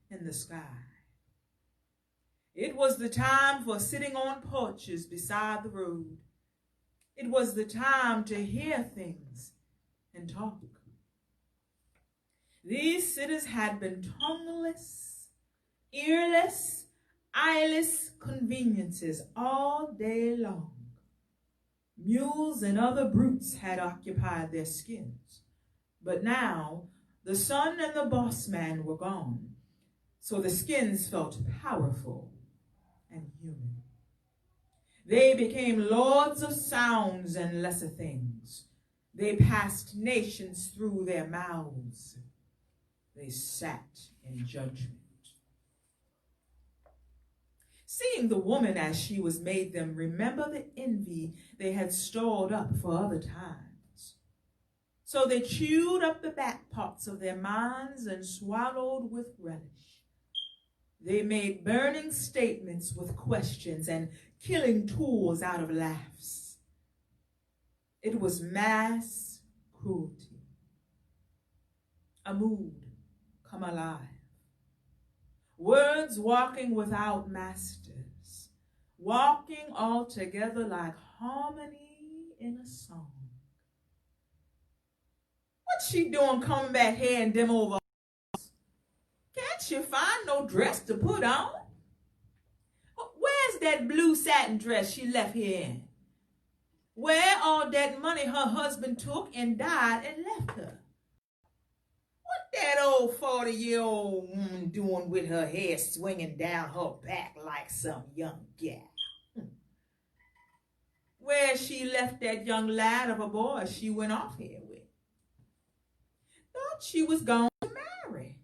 in the sky. It was the time for sitting on porches beside the road. It was the time to hear things and talk. These cities had been tongueless, earless, eyeless conveniences all day long. Mules and other brutes had occupied their skins, but now the sun and the boss man were gone, so the skins felt powerful and human. They became lords of sounds and lesser things. They passed nations through their mouths. They sat in judgment. Seeing the woman as she was made them remember the envy they had stored up for other times. So they chewed up the back parts of their minds and swallowed with relish. They made burning statements with questions and killing tools out of laughs. It was mass cruelty. A mood come alive. Words walking without masters, walking all together like harmony in a song. What's she doing coming back here and dim over? Can't she find no dress to put on? Where's that blue satin dress she left here in? Where all that money her husband took and died and left her? What that old 40-year-old woman doing with her hair swinging down her back like some young gal? Where she left that young lad of a boy she went off here with? Thought she was going to marry.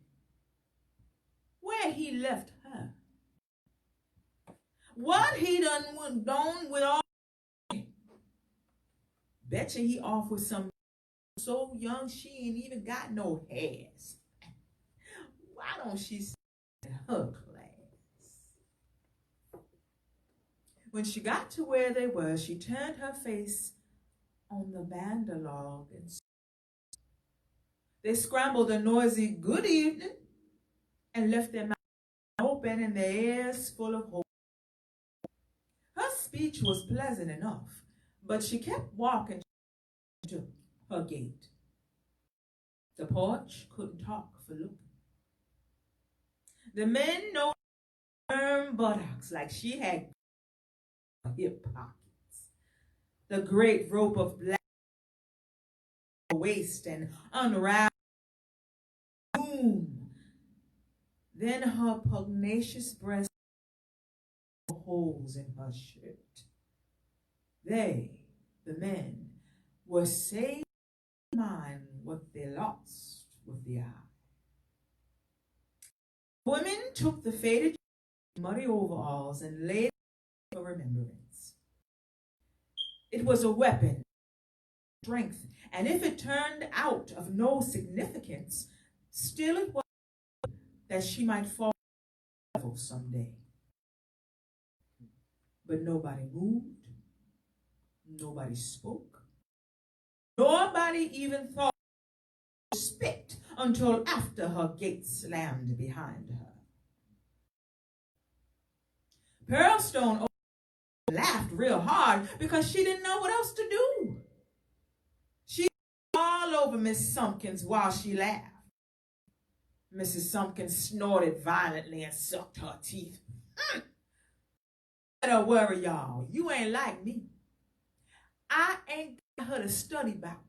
Where he left her? What he done with all? Betcha he off with some so young she ain't even got no hairs. Why don't she stay in her class? When she got to where they were, she turned her face on the bandalog and they scrambled a noisy good evening and left their mouths open and their ears full of hope. Her speech was pleasant enough, but she kept walking to her gate. The porch couldn't talk for looking. The men know firm buttocks like she had hip pockets. The great rope of black waist and unraveled boom. Then her pugnacious breast holes in her shirt. They, the men, were saying in mind what they lost with the eye. Women took the faded muddy overalls and laid it for remembrance. It was a weapon of strength, and if it turned out of no significance, still it was that she might fall someday. But nobody moved, nobody spoke, nobody even thought to spit until after her gate slammed behind her. Pearlstone laughed real hard because she didn't know what else to do. She was all over Miss Sumpkins while she laughed. Mrs. Sumpkins snorted violently and sucked her teeth. Don't worry, y'all. You ain't like me. I ain't got her to study about.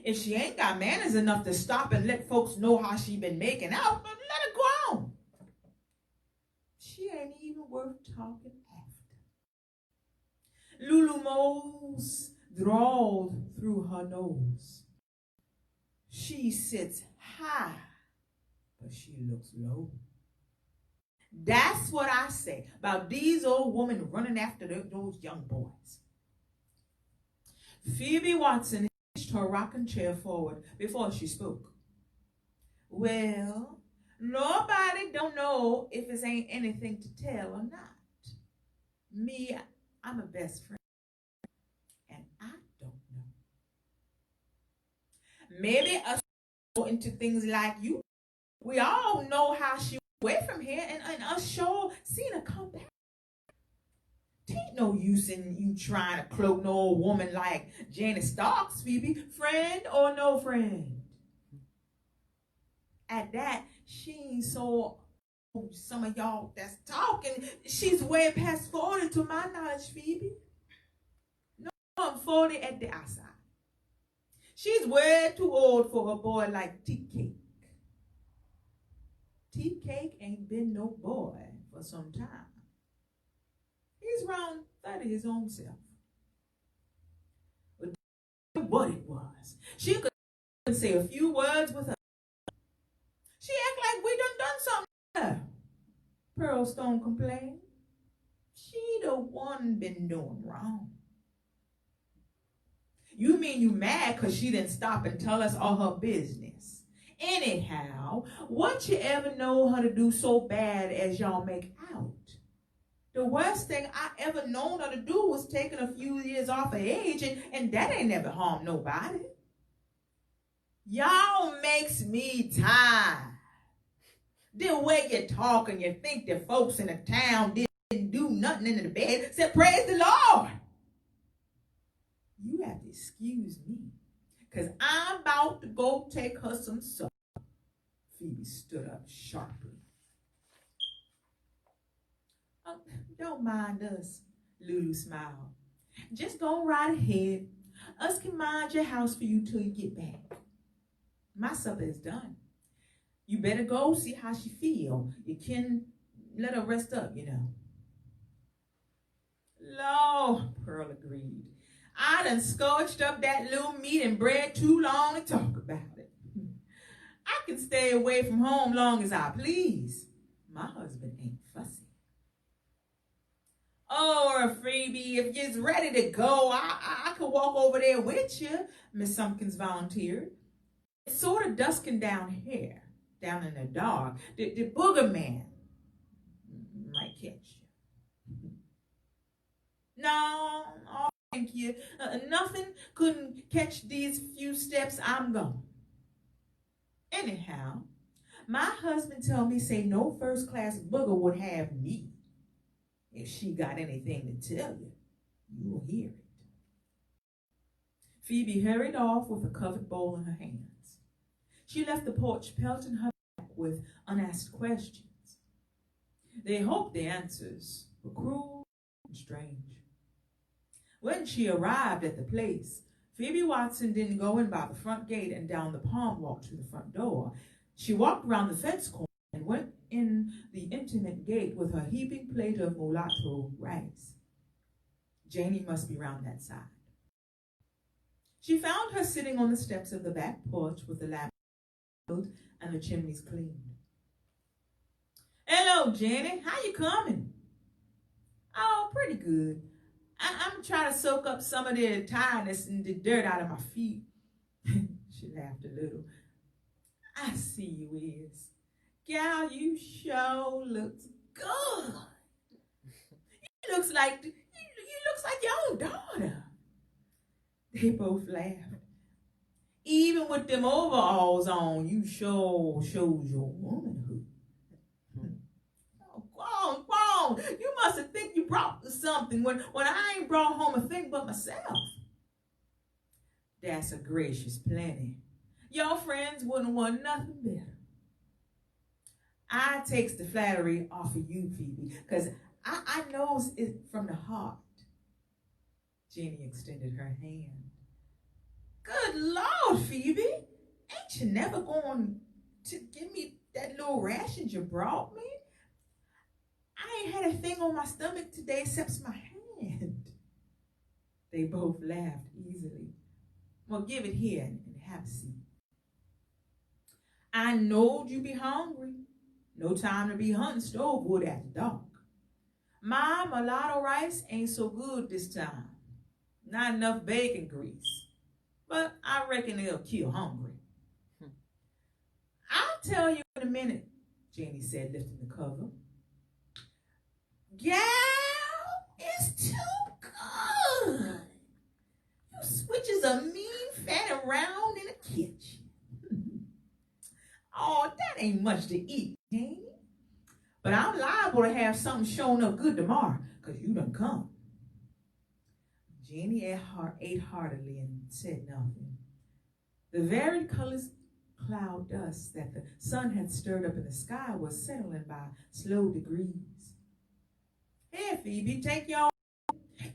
If she ain't got manners enough to stop and let folks know how she been making out, but let her go on. She ain't even worth talking after. Lulu Mose drawled through her nose. She sits high, but she looks low. That's what I say about these old women running after those young boys. Phoebe Watson hitched her rocking chair forward before she spoke. Well, nobody don't know if it ain't anything to tell or not. Me, I'm a best friend, and I don't know. Maybe us go into things like you We all know how she went away from here, and us sure seen her come back. Tain't no use in you trying to cloak no old woman like Janet Starks, Phoebe, friend or no friend. At that, she ain't so some of y'all that's talking. She's way past 40 to my knowledge, Phoebe. No, I'm 40 at the outside. She's way too old for a boy like Tea Cake. Tea Cake ain't been no boy for some time. He's around 30 his own self. But what it was. She could say a few words with her. She act like we done something to her. Pearl Stone complained. She the one been doing wrong. You mean you mad because she didn't stop and tell us all her business? Anyhow, what you ever know her to do so bad as y'all make out? The worst thing I ever known her to do was taking a few years off her age, and that ain't never harmed nobody. Y'all makes me tired. The way you talk and you think the folks in the town didn't do nothing in the bed except praise the Lord. You have to excuse me, because I'm about to go take her some supper. Phoebe stood up sharply. Oh, don't mind us, Lulu smiled. Just go right ahead. Us can mind your house for you till you get back. My supper is done. You better go see how she feel. You can let her rest up, you know. Lord, Pearl agreed. I done scorched up that little meat and bread too long to talk about it. I can stay away from home long as I please. My husband ain't fussy. Oh, Phoebe, if you're ready to go, I could walk over there with you, Miss Sumpkins volunteered. It's sort of dusking down here, down in the dark. The booger man might catch you. No, oh, thank you. Nothing couldn't catch these few steps I'm going. Anyhow, my husband told me say no first-class booger would have me. If she got anything to tell you, you'll hear it. Phoebe hurried off with a covered bowl in her hands. She left the porch pelting her back with unasked questions. They hoped the answers were cruel and strange. When she arrived at the place, Phoebe Watson didn't go in by the front gate and down the palm walk to the front door. She walked around the fence corner and went in the intimate gate with her heaping plate of mulatto rice. Janie must be round that side. She found her sitting on the steps of the back porch with the lamp filled and the chimneys cleaned. Hello, Janie. How you coming? Oh, pretty good. I'm trying to soak up some of the tiredness and the dirt out of my feet. She laughed a little. I see you is. Gal, you sure looks good. You looks like your own daughter. They both laughed. Even with them overalls on, you sure shows your womanhood. Oh, go on. You must have think you brought something when I ain't brought home a thing but myself. That's a gracious plenty. Your friends wouldn't want nothing better. I takes the flattery off of you, Phoebe, because I knows it from the heart. Jenny extended her hand. Good Lord, Phoebe. Ain't you never going to give me that little ration you brought me? I ain't had a thing on my stomach today except my hand. They both laughed easily. Well, give it here and have a seat. I knowed you be hungry. No time to be hunting stove wood after dark. My mulatto rice ain't so good this time. Not enough bacon grease. But I reckon it'll kill hungry. I'll tell you in a minute, Janie said, lifting the cover. Gal, it's too good. You switches a mean fat around in the kitchen. Oh, that ain't much to eat, Janie. But I'm liable to have something showing up good tomorrow, because you done come. Janie ate heartily and said nothing. The varied colors cloud dust that the sun had stirred up in the sky was settling by slow degrees. Here, Phoebe, take your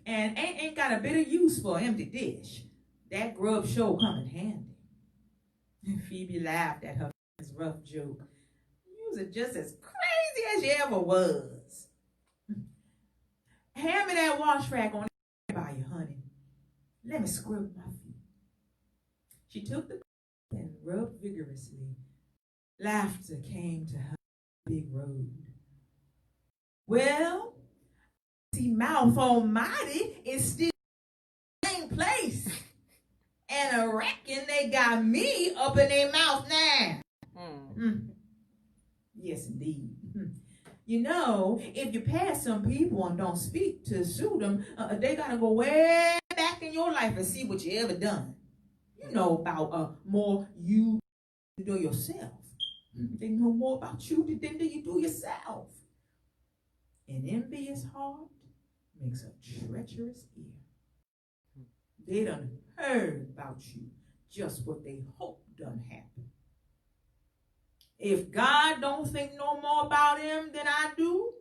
and ain't got a bit of use for an empty dish. That grub sure come in handy. Phoebe laughed at her rough joke. You was just as crazy as you ever was. Hand me that wash rag on by you, honey. Let me scrub my feet. She took the and rubbed vigorously. Laughter came to her big road. Well, see, Mouth Almighty is still in the same place. And I reckon they got me up in their mouth now. Yes, indeed. You know, if you pass some people and don't speak to suit them, they got to go way back in your life and see what you ever done. You know about more you do yourself. They know more about you than you do yourself. An envious heart makes a treacherous ear. They done heard about you, just what they hope done happen. If God don't think no more about him than I do,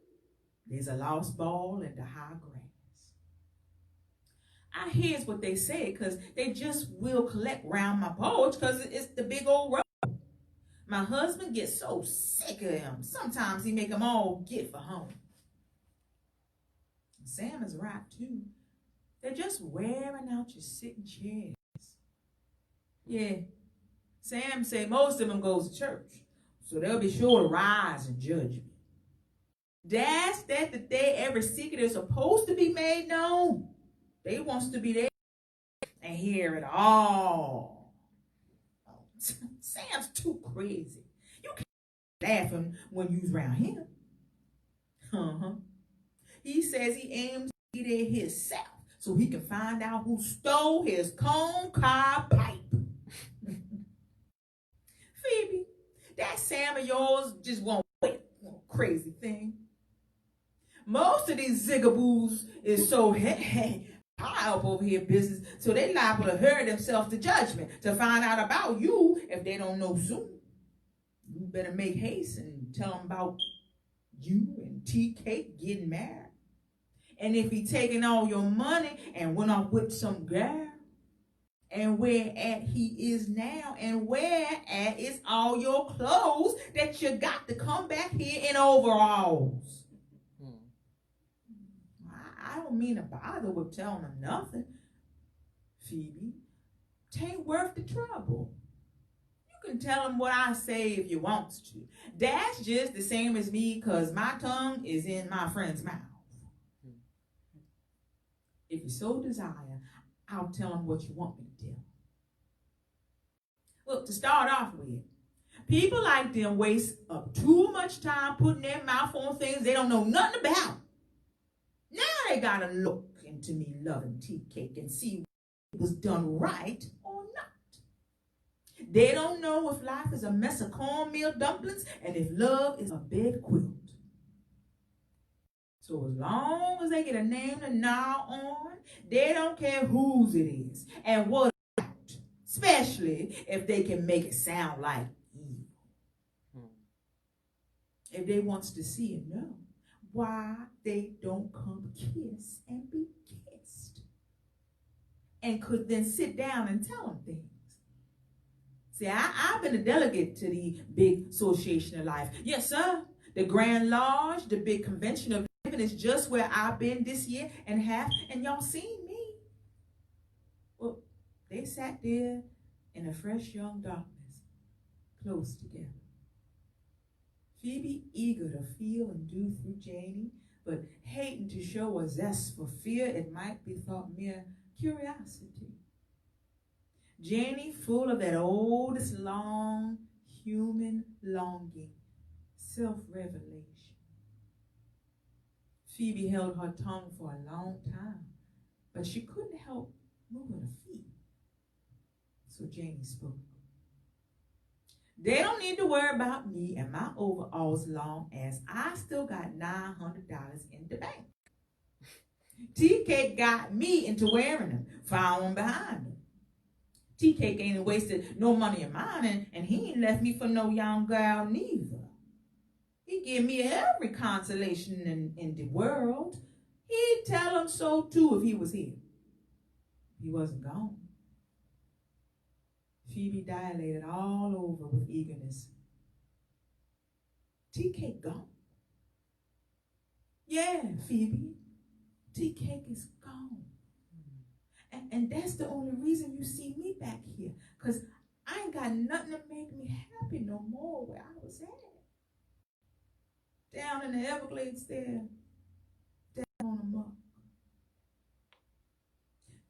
there's a lost ball in the high grass. I hears what they say, because they just will collect round my porch, because it's the big old road. My husband gets so sick of him. Sometimes he make them all get for home. Sam is right, too. They're just wearing out your sitting chairs. Yeah, Sam say most of them goes to church, so they'll be sure to rise and judge me. That's that the day every secret is supposed to be made known. They wants to be there and hear it all. Oh, Sam's too crazy. You can't laugh him when you's around him. He says he aims to be there himself so he can find out who stole his corncob pipe. Phoebe, that Sam of yours just won't wait. Crazy thing. Most of these zigaboos is so high up over here business, so they liable to hurry themselves to judgment to find out about you if they don't know soon. You better make haste and tell them about you and T-Cake getting married. And if he taking all your money and went off with some girl, and where at he is now, and where at is all your clothes that you got to come back here in overalls. I don't mean to bother with telling him nothing, Phoebe. Tain't worth the trouble. You can tell him what I say if you wants to. That's just the same as me, because my tongue is in my friend's mouth. If you so desire, I'll tell him what you want me to tell. Well, to start off with, people like them waste up too much time putting their mouth on things they don't know nothing about. Now they gotta look into me loving Tea-Cake and see if it was done right or not. They don't know if life is a mess of cornmeal dumplings and if love is a bed quilt. So as long as they get a name to gnaw on, they don't care whose it is and what it's about, especially if they can make it sound like evil. If they wants to see and know why they don't come kiss and be kissed, and could then sit down and tell them things. See, I've been a delegate to the big association of life. Yes, sir. The Grand Lodge, the big convention of living is just where I've been this year and a half, and y'all seen me. Well, they sat there in a fresh young darkness, close together. Phoebe eager to feel and do through Janie, but hating to show a zest for fear it might be thought mere curiosity. Janie full of that oldest long human longing, self-revelation. Phoebe held her tongue for a long time, but she couldn't help moving her feet. So Janie spoke. They don't need to worry about me and my overalls long as I still got $900 in the bank. Tea-Cake got me into wearing them, following behind them. Tea-Cake ain't wasted no money of mine, and he ain't left me for no young girl neither. He give me every consolation in the world. He'd tell him so too if he was here. He wasn't gone. Phoebe dilated all over with eagerness. Tea-Cake gone? Yeah, Phoebe. Tea-Cake is gone. And that's the only reason you see me back here. Because I ain't got nothing to make me happy no more where I was at. Down in the Everglades there. Down on the muck.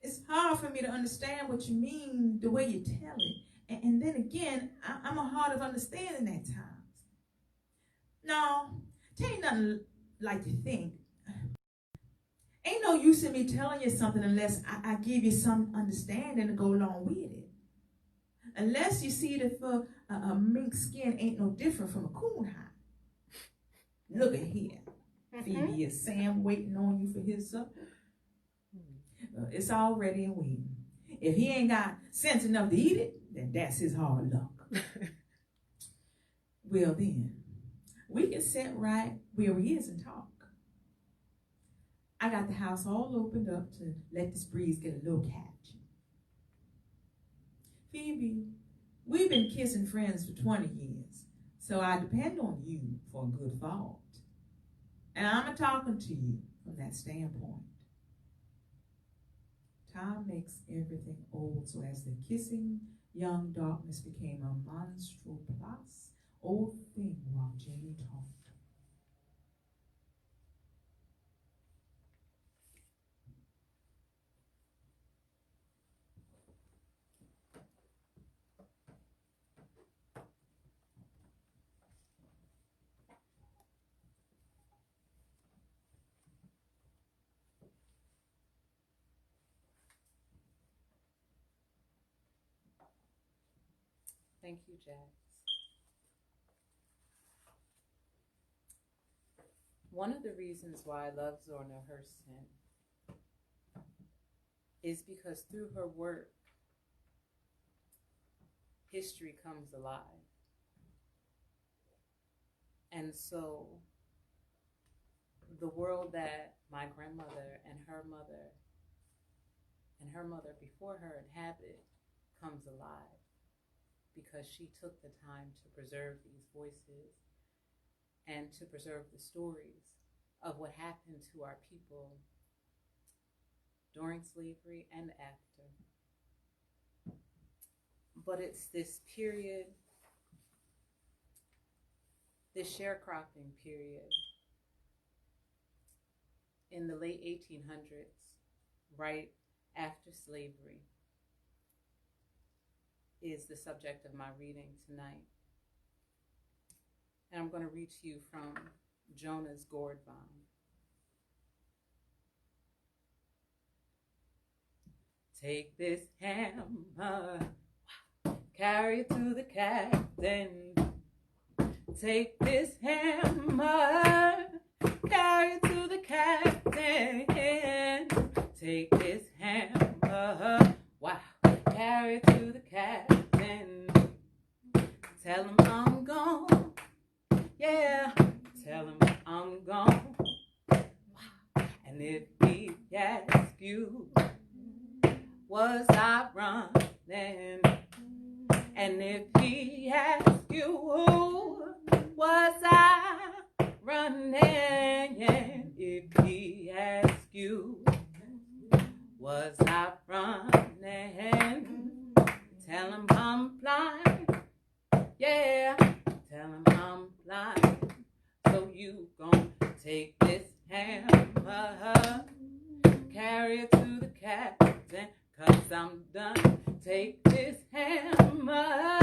It's hard for me to understand what you mean the way you tell it. And then again, I'm a hard of understanding at times. No, it ain't nothing like you think. Ain't no use in me telling you something unless I give you some understanding to go along with it. Unless you see that for a mink skin ain't no different from a coon hide. Look at here. Phoebe is Sam waiting on you for his supper. It's already in waiting. If he ain't got sense enough to eat it, then that's his hard luck. Well then, we can sit right where he is and talk. I got the house all opened up to let this breeze get a little catch. Phoebe, we've been kissing friends for 20 years, so I depend on you for a good thought. And I'm talking to you from that standpoint. Time makes everything old, so as the kissing young darkness became a monstrous plus old thing while Jamie talked. Thank you, Jax. One of the reasons why I love Zora Hurston is because through her work, history comes alive. And so the world that my grandmother and her mother before her inhabited comes alive, because she took the time to preserve these voices and to preserve the stories of what happened to our people during slavery and after. But it's this period, this sharecropping period in the late 1800s, right after slavery, is the subject of my reading tonight. And I'm going to read to you from Jonah's Gourd Vine. Take this hammer, carry it to the captain. Take this hammer, carry it to the captain. Take this hammer, wow, carry it to the captain. Tell him I'm gone, yeah, tell him I'm gone. And if he asks you, was I running? And if he asks you, was I running? If he asks you, was I running? Tell him I'm blind, yeah, tell him I'm blind. So you gon' take this hammer, carry it to the captain, 'cause I'm done. Take this hammer,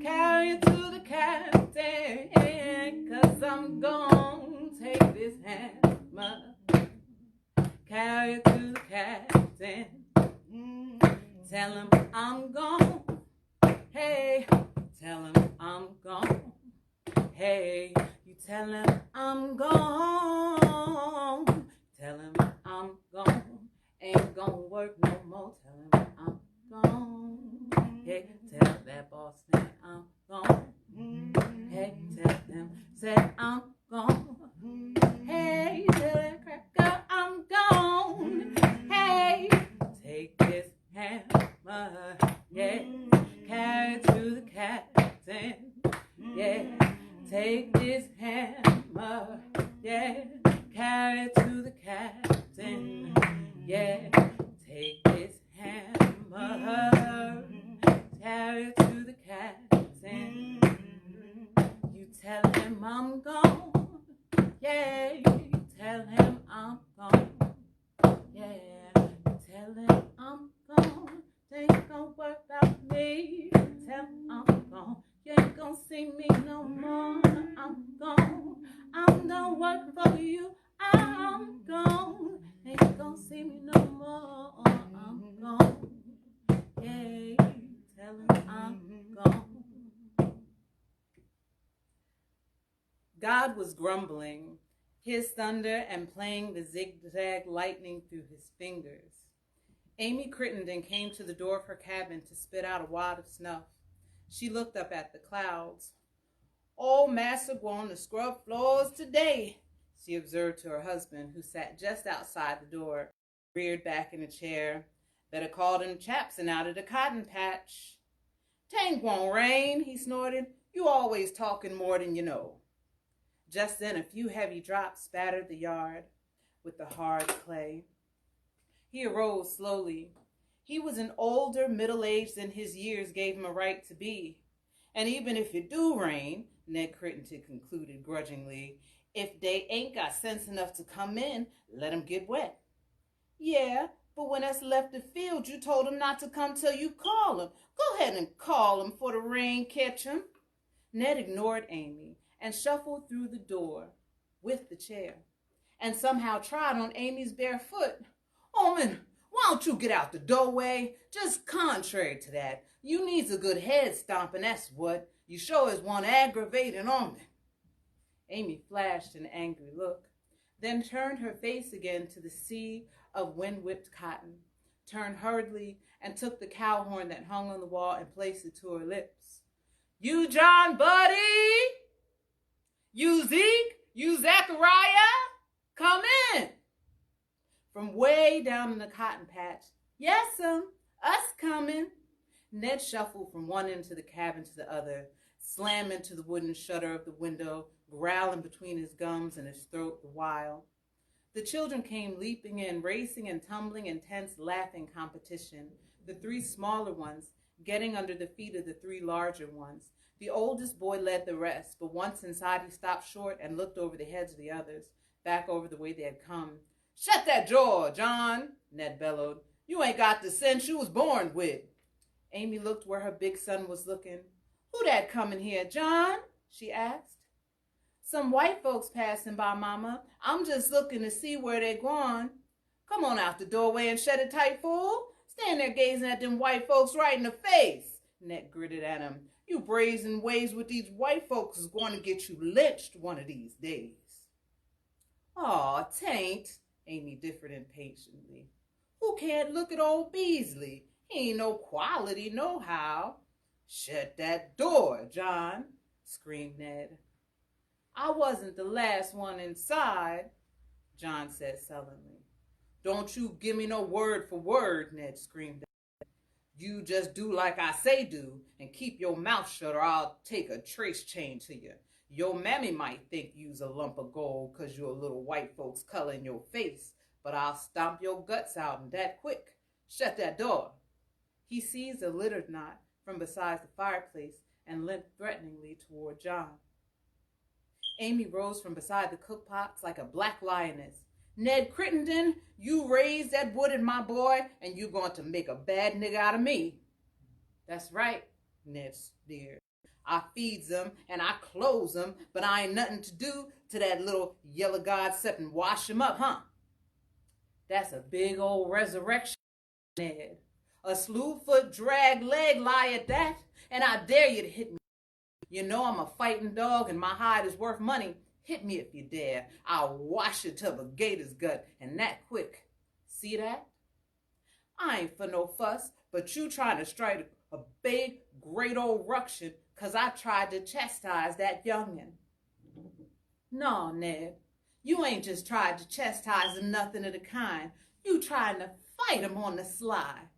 carry it to the captain, 'cause I'm gon' take this hammer, carry it to the captain. Tell him I'm gone, hey, tell him I'm gone. Hey, you tell him I'm gone. Tell him I'm gone. Ain't gonna work no more. Tell him I'm gone. Hey, tell that boss man I'm gone. Hey, tell them, say I'm gone. Hey, tell that cracker I'm gone. Hey, take this hammer, yeah, carry it to the captain, yeah. Take this hammer, yeah, carry it to the captain, yeah. Take this hammer, carry it to the captain. You tell him I'm gone, yeah. You tell him I'm gone, yeah. You tell him I'm gone. They ain't gonna work out me. Tell him I'm gone. You ain't gonna see me no more. I'm gone. I'm done working for you. I'm gone. Ain't gonna see me no more. I'm gone. Yeah, tell him I'm gone. God was grumbling, his thunder and playing the zigzag lightning through his fingers. Amy Crittenden came to the door of her cabin to spit out a wad of snuff. She looked up at the clouds. "Old Master going to scrub floors today," she observed to her husband, who sat just outside the door, reared back in a chair. "Better call them chaps and out of the cotton patch." "'Tain't won't rain," he snorted. "You always talking more than you know." Just then a few heavy drops spattered the yard with the hard clay. He arose slowly. He was an older, middle-aged than his years gave him a right to be. "And even if it do rain," Ned Crittenden concluded grudgingly, "if they ain't got sense enough to come in, let 'em get wet." "Yeah, but when us left the field, you told 'em not to come till you call 'em. Go ahead and call 'em for the rain catch 'em." Ned ignored Amy and shuffled through the door with the chair and somehow trod on Amy's bare foot. "Omen, why don't you get out the doorway? Just contrary to that, you needs a good head stomping, that's what. You sure is one aggravating Omen." Amy flashed an angry look, then turned her face again to the sea of wind-whipped cotton, turned hurriedly and took the cow horn that hung on the wall and placed it to her lips. "You John Buddy? You Zeke? You Zachariah? Come in." From way down in the cotton patch, "Yes'm, us coming." Ned shuffled from one end of the cabin to the other, slamming to the wooden shutter of the window, growling between his gums and his throat the while. The children came leaping in, racing and tumbling in tense, laughing competition, the three smaller ones getting under the feet of the three larger ones. The oldest boy led the rest, but once inside he stopped short and looked over the heads of the others, back over the way they had come. "Shut that door, John," Ned bellowed. "You ain't got the sense you was born with." Amy looked where her big son was looking. "Who that coming here, John?" she asked. "Some white folks passing by, Mama. I'm just looking to see where they going." "Come on out the doorway and shut it tight, fool. Stand there gazing at them white folks right in the face." Ned gritted at him. "You brazen ways with these white folks is going to get you lynched one of these days." "Aw, 'tain't," Amy differed impatiently. "Who can't look at old Beasley? He ain't no quality nohow." "Shut that door, John," screamed Ned. "I wasn't the last one inside," John said sullenly. "Don't you give me no word for word," Ned screamed. "You just do like I say do and keep your mouth shut or I'll take a trace chain to you. Your mammy might think you's a lump of gold 'cause you're a little white folks color in your face, but I'll stomp your guts out and that quick. Shut that door." He seized a litter knot from beside the fireplace and limped threateningly toward John. Amy rose from beside the cookpots like a black lioness. "Ned Crittenden, you raised that wood, my boy, and you going to make a bad nigga out of me." "That's right," Ned sneered. "I feeds them and I clothes them, but I ain't nothing to do to that little yellow god except and wash him up, huh?" "That's a big old resurrection, Ned. A slew-foot drag leg lie at that, and I dare you to hit me You know I'm a fighting dog and my hide is worth money. Hit me if you dare. I'll wash you to a gator's gut, and that quick. See that? I ain't for no fuss, but you trying to strike a big, great old ruction 'cause I tried to chastise that youngin'. No, Ned, you ain't just tried to chastise him nothing of the kind. You trying to fight him on the sly.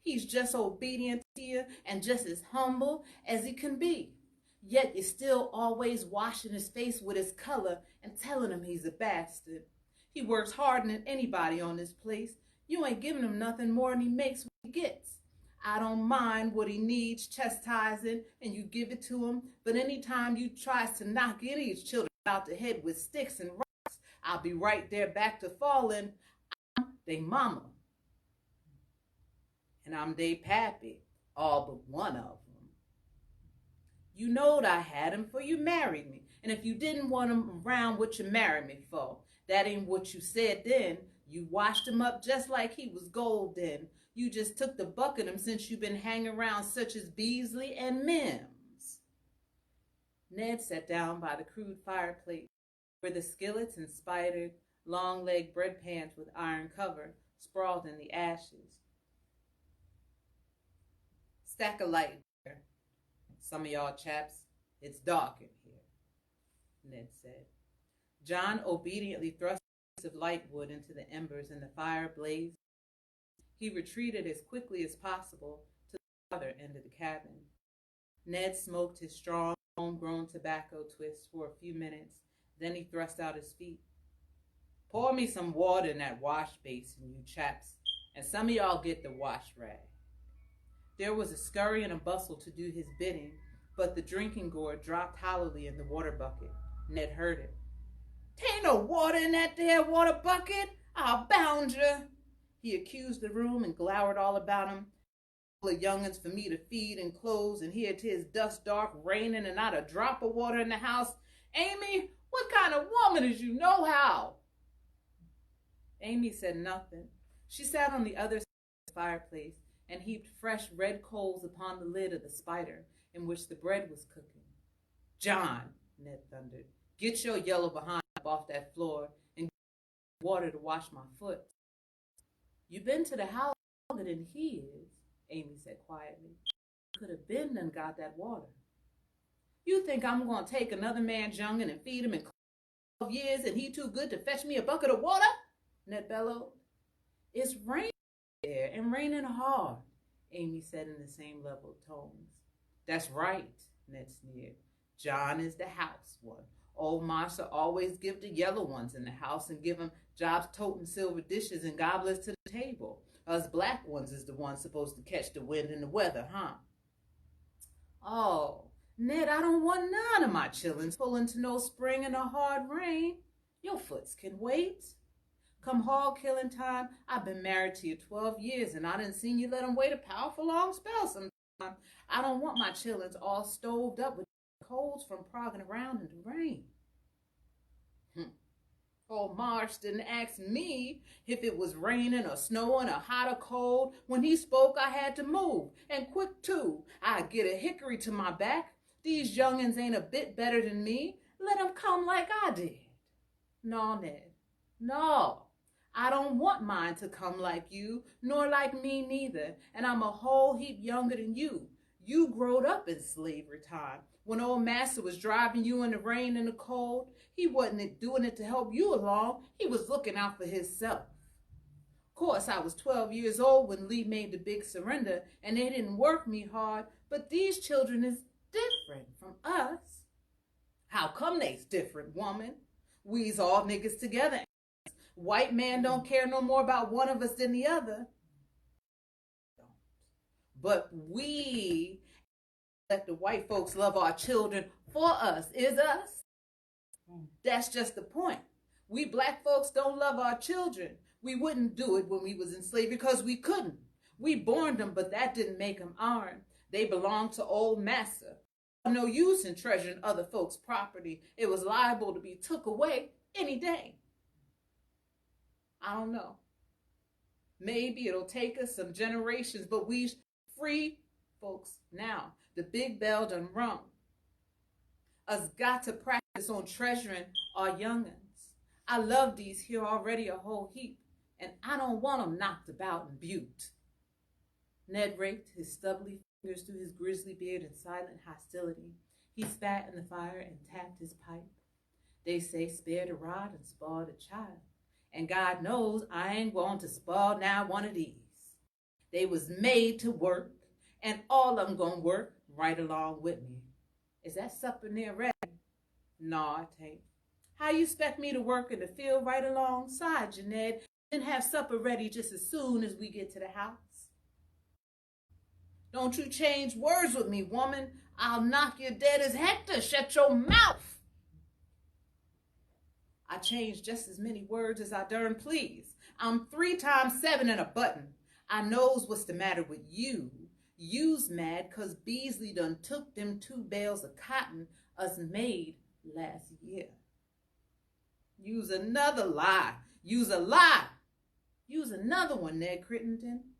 He's just obedient to you and just as humble as he can be. Yet you're still always washing his face with his color and telling him he's a bastard. He works harder than anybody on this place. You ain't giving him nothing more than he makes what he gets. I don't mind what he needs chastising and you give it to him, but anytime you tries to knock any of his children out the head with sticks and rocks, I'll be right there back to falling. I'm they mama. And I'm they pappy, all but one of them. You knowed I had him for you married me. And if you didn't want him around, what you married me for? That ain't what you said then. You washed him up just like he was gold then. You just took the buck of him since you've been hanging around such as Beasley and Mims. Ned sat down by the crude fireplace where the skillets and spidered, long-legged bread pans with iron cover sprawled in the ashes. Stack a light there. Some of y'all chaps, it's dark in here, Ned said. John obediently thrust a piece of light wood into the embers and the fire blazed. He retreated as quickly as possible to the other end of the cabin. Ned smoked his strong, homegrown tobacco twist for a few minutes. Then he thrust out his feet. Pour me some water in that wash basin, you chaps, and some of y'all get the wash rag. There was a scurry and a bustle to do his bidding, but the drinking gourd dropped hollowly in the water bucket. Ned heard it. "'Tain't no water in that there water bucket. I'll bound you." He accused the room and glowered all about him. Full of young'uns for me to feed and clothe, and here 'tis dust dark, raining, and not a drop of water in the house. Amy, what kind of woman is you nohow? Amy said nothing. She sat on the other side of the fireplace and heaped fresh red coals upon the lid of the spider in which the bread was cooking. "John," Ned thundered, "get your yellow behind up off that floor and get water to wash my foot." "You been to the house longer than he is," Amy said quietly. "You could have been and got that water." "You think I'm going to take another man's young'un and feed him in 12 years and he too good to fetch me a bucket of water?" Ned bellowed. "It's raining there and raining hard," Amy said in the same level tones. "That's right," Ned sneered. "John is the house one. Old Martha always give the yellow ones in the house and give 'em jobs toting silver dishes and goblets to the table. Us black ones is the ones supposed to catch the wind and the weather, huh?" "Oh, Ned, I don't want none of my chillins pulling to no spring in a hard rain. Your foots can wait. Come hog killing time, I've been married to you 12 years and I done seen you let 'em wait a powerful long spell sometime. I don't want my chillins all stoved up with colds from progging around in the rain." Old Marsh didn't ask me if it was raining or snowing or hot or cold. When he spoke, I had to move, and quick too. I'd get a hickory to my back. These young'uns ain't a bit better than me. Let 'em come like I did. No, Ned, no. I don't want mine to come like you, nor like me neither, and I'm a whole heap younger than you. You growed up in slavery time. When old master was driving you in the rain and the cold, he wasn't doing it to help you along. He was looking out for himself. Of course, I was 12 years old when Lee made the big surrender, and they didn't work me hard, but these children is different from us. How come they's different, woman? We's all niggas together. White man don't care no more about one of us than the other. But we let the white folks love our children for us, is us. That's just the point. We black folks don't love our children. We wouldn't do it when we was in slavery because we couldn't. We born them, but that didn't make them ourn. They belonged to old massa. No use in treasuring other folks' property. It was liable to be took away any day. I don't know. Maybe it'll take us some generations, but we free folks now. The big bell done rung. Us got to practice on treasuring our young'uns. I love these here already a whole heap, and I don't want 'em knocked about and buked. Ned raked his stubbly fingers through his grizzly beard in silent hostility. He spat in the fire and tapped his pipe. They say spare the rod and spoil the child. And God knows I ain't going to spoil now one of these. They was made to work, and all of 'em gonna work right along with me. Is that supper near ready? No, it ain't. How you expect me to work in the field right alongside you, Ned, and have supper ready just as soon as we get to the house? Don't you change words with me, woman. I'll knock you dead as Hector. Shut your mouth. I change just as many words as I darn please. I'm 3 times 7 and a button. I knows what's the matter with you. You's mad 'cause Beasley done took them 2 bales of cotton us made last year. You's another lie. You's a lie. You's another one, Ned Crittenden.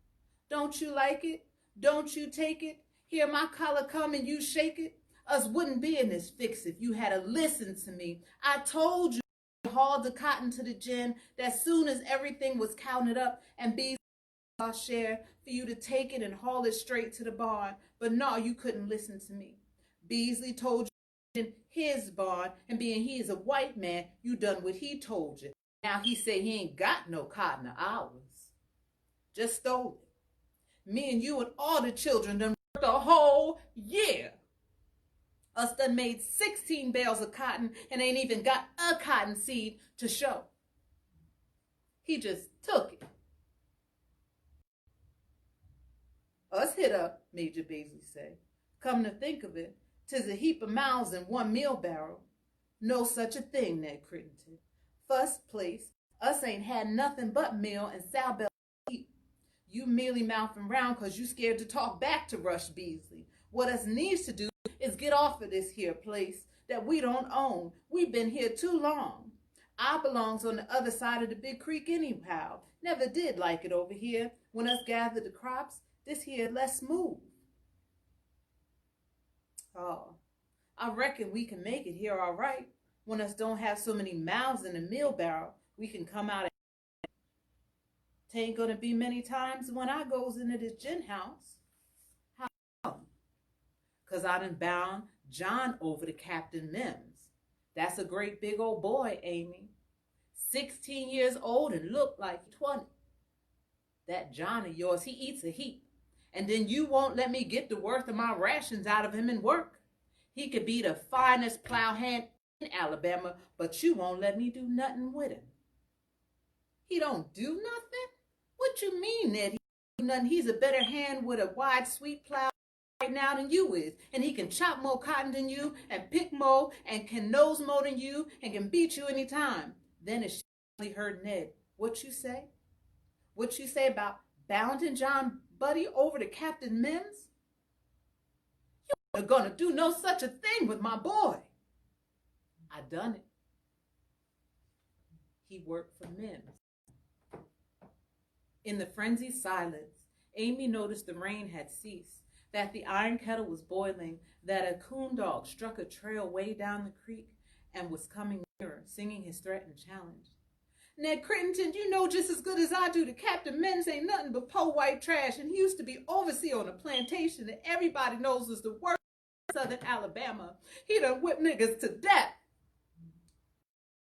Don't you like it? Don't you take it? Hear my collar come and you shake it? Us wouldn't be in this fix if you had to listen to me. I told you to haul the cotton to the gin that soon as everything was counted up and Beasley our share for you to take it and haul it straight to the barn. But no, you couldn't listen to me. Beasley told you in his barn, and being he is a white man, you done what he told you. Now he say he ain't got no cotton of ours. Just stole it. Me and you and all the children done worked a whole year. Us done made 16 bales of cotton and ain't even got a cotton seed to show. He just took it. Us hit up, Major Beasley said. Come to think of it, 'tis a heap of mouths in one meal barrel. No such a thing, Ned Crittenden. First place, us ain't had nothing but meal and sowbell to eat. You merely mouthing round 'cause you scared to talk back to Rush Beasley. What us needs to do is get off of this here place that we don't own. We've been here too long. I belongs on the other side of the big creek anyhow. Never did like it over here. When us gathered the crops, this here less smooth. Oh, I reckon we can make it here all right. When us don't have so many mouths in the meal barrel, we can come out. Tain't gonna be many times when I goes into this gin house. How come? 'Cause I done bound John over to Captain Mims. That's a great big old boy, Amy. 16 years old and look like 20. That John of yours, he eats a heap. And then you won't let me get the worth of my rations out of him in work. He could be the finest plow hand in Alabama, but you won't let me do nothing with him. He don't do nothing? What you mean, Ned? He don't do nothing. He's a better hand with a wide, sweet plow right now than you is. And he can chop more cotton than you and pick more and can nose more than you and can beat you anytime. Then it surely heard Ned. What you say? What you say about bounding John Buddy over to Captain Mims? You ain't gonna do no such a thing with my boy. I done it. He worked for Mims. In the frenzied silence, Amy noticed the rain had ceased, that the iron kettle was boiling, that a coon dog struck a trail way down the creek and was coming nearer, singing his threat and challenge. Ned Crittenden, you know just as good as I do that Captain Mims ain't nothing but po' white trash, and he used to be overseer on a plantation that everybody knows is the worst in southern Alabama. He done whipped niggas to death.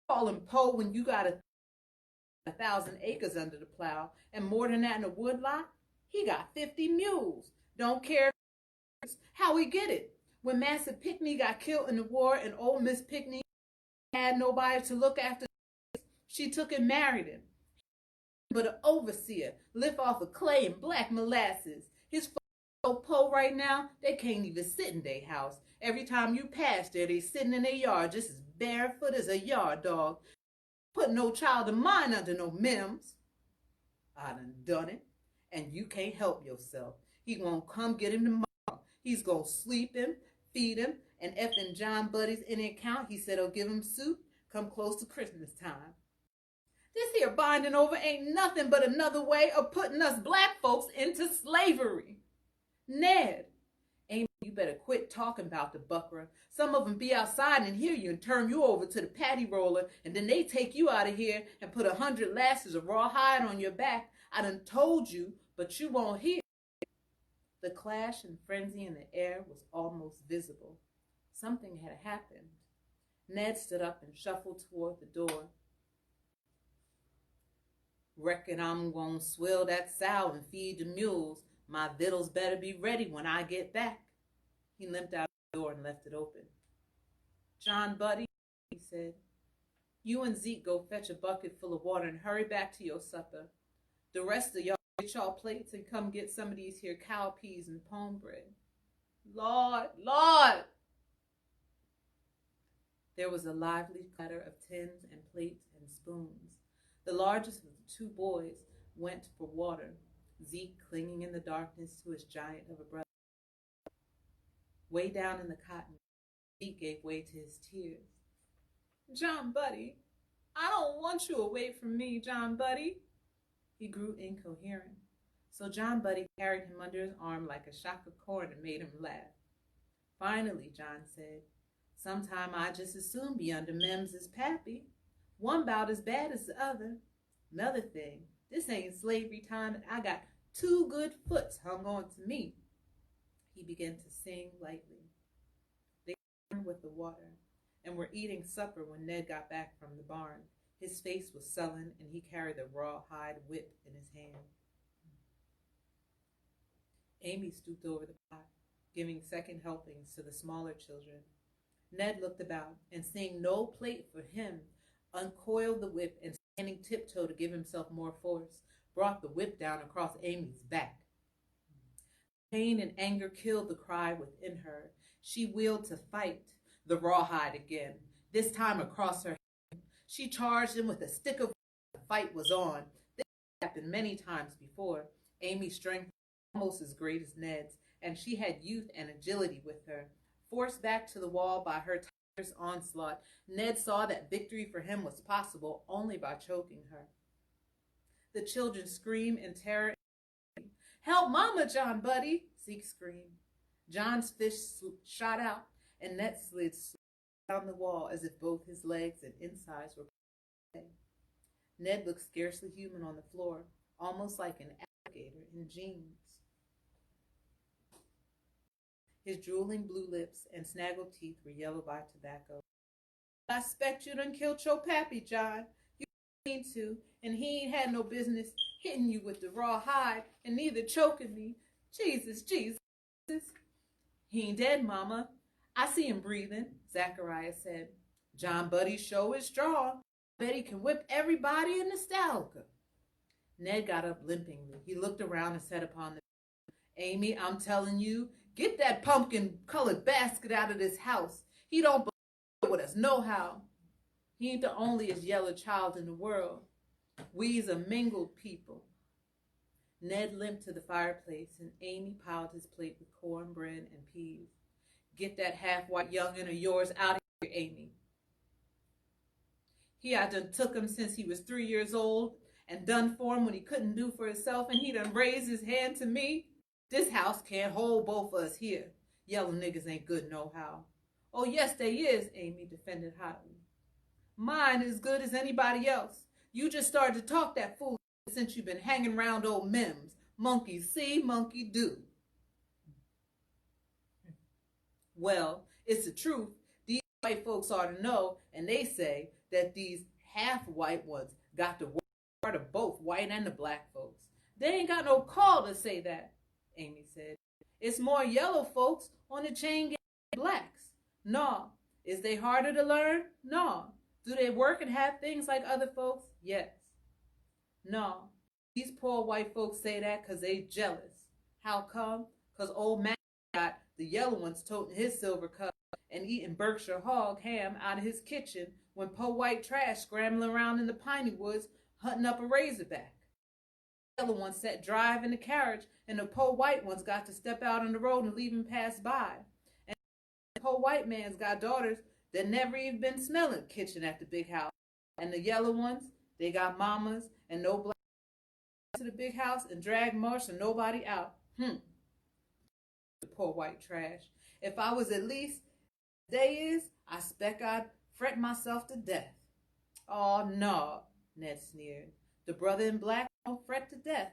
Call him po' when you got 1,000 acres under the plow, and more than that in a woodlot. He got 50 mules. Don't care how he get it. When Massa Pickney got killed in the war and old Miss Pickney had nobody to look after, she took and married him. But an overseer, live off of clay and black molasses. His folks so poor right now, they can't even sit in their house. Every time you pass there, they sitting in their yard just as barefoot as a yard dog. Put no child of mine under no Mims. I done it, and you can't help yourself. He won't come get him tomorrow. He's gonna sleep him, feed him, and effing John Buddy's in the account. He said he'll give him soup come close to Christmas time. This here binding over ain't nothing but another way of putting us black folks into slavery. Ned, Amy, you better quit talking about the buckra. Some of them be outside and hear you and turn you over to the patty roller, and then they take you out of here and put 100 lashes of raw hide on your back. I done told you, but you won't hear. The clash and frenzy in the air was almost visible. Something had happened. Ned stood up and shuffled toward the door. Reckon I'm gonna swill that sow and feed the mules. My victuals better be ready when I get back. He limped out the door and left it open. John, buddy, he said, you and Zeke go fetch a bucket full of water and hurry back to your supper. The rest of y'all get y'all plates and come get some of these here cow peas and pone bread. Lord, Lord! There was a lively clatter of tins and plates and spoons. The largest of the two boys went for water, Zeke clinging in the darkness to his giant of a brother. Way down in the cotton, Zeke gave way to his tears. John, buddy, I don't want you away from me, John, buddy. He grew incoherent, so John, buddy, carried him under his arm like a shock of corn and made him laugh. Finally, John said, sometime I just as soon be under Mems's pappy. One bout as bad as the other. Another thing, this ain't slavery time and I got 2 good foots hung on to me. He began to sing lightly. They turned with the water and were eating supper when Ned got back from the barn. His face was sullen and he carried the raw hide whip in his hand. Amy stooped over the pot, giving second helpings to the smaller children. Ned looked about and seeing no plate for him, uncoiled the whip and standing tiptoe to give himself more force, brought the whip down across Amy's back. Pain and anger killed the cry within her. She wheeled to fight the rawhide again, this time across her head. She charged him with a stick of wood. The fight was on. This happened many times before. Amy's strength was almost as great as Ned's, and she had youth and agility with her. Forced back to the wall by her tiger's onslaught, Ned saw that victory for him was possible only by choking her. The children screamed in terror. Help Mama, John, buddy, Zeke screamed. John's fist shot out, and Ned slid down the wall as if both his legs and insides were away. Ned looked scarcely human on the floor, almost like an alligator in jeans. His drooling blue lips and snaggled teeth were yellow by tobacco. I expect you done killed your pappy, John. You mean to, and he ain't had no business hitting you with the raw hide and neither choking me. Jesus, Jesus. He ain't dead, Mama. I see him breathing, Zachariah said. John Buddy's show is strong. I bet he can whip everybody in nostalgia. Ned got up limpingly. He looked around and sat upon the bed. Amy, I'm telling you, get that pumpkin-colored basket out of this house. He don't belong with us nohow. He ain't the onlyest yellow child in the world. We's a mingled people. Ned limped to the fireplace, and Amy piled his plate with cornbread and peas. Get that half-white young'un of yours out of here, Amy. I done took him since he was 3 years old and done for him when he couldn't do for himself, and he done raised his hand to me. This house can't hold both of us here. Yellow niggas ain't good nohow. Oh, yes, they is, Amy defended hotly. Mine is good as anybody else. You just started to talk that fool since you've been hanging around old Mims. Monkey see, monkey do. Well, it's the truth. These white folks ought to know, and they say that these half-white ones got the worst part of both white and the black folks. They ain't got no call to say that, Amy said. It's more yellow folks on the chain gang than blacks. No. Is they harder to learn? No. Do they work and have things like other folks? Yes. No. These poor white folks say that because they jealous. How come? Because old man got the yellow ones toting his silver cup and eating Berkshire hog ham out of his kitchen when po white trash scrambling around in the piney woods hunting up a razorback. The yellow ones sat drive in the carriage, and the po white ones got to step out on the road and leave him pass by. And the po white man's got daughters that never even been smelling kitchen at the big house. And the yellow ones, they got mamas and no black to the big house and drag march and nobody out. The poor white trash. If I was at least day is, I spec I'd fret myself to death. Oh, no, Ned sneered. The brother in black don't fret to death.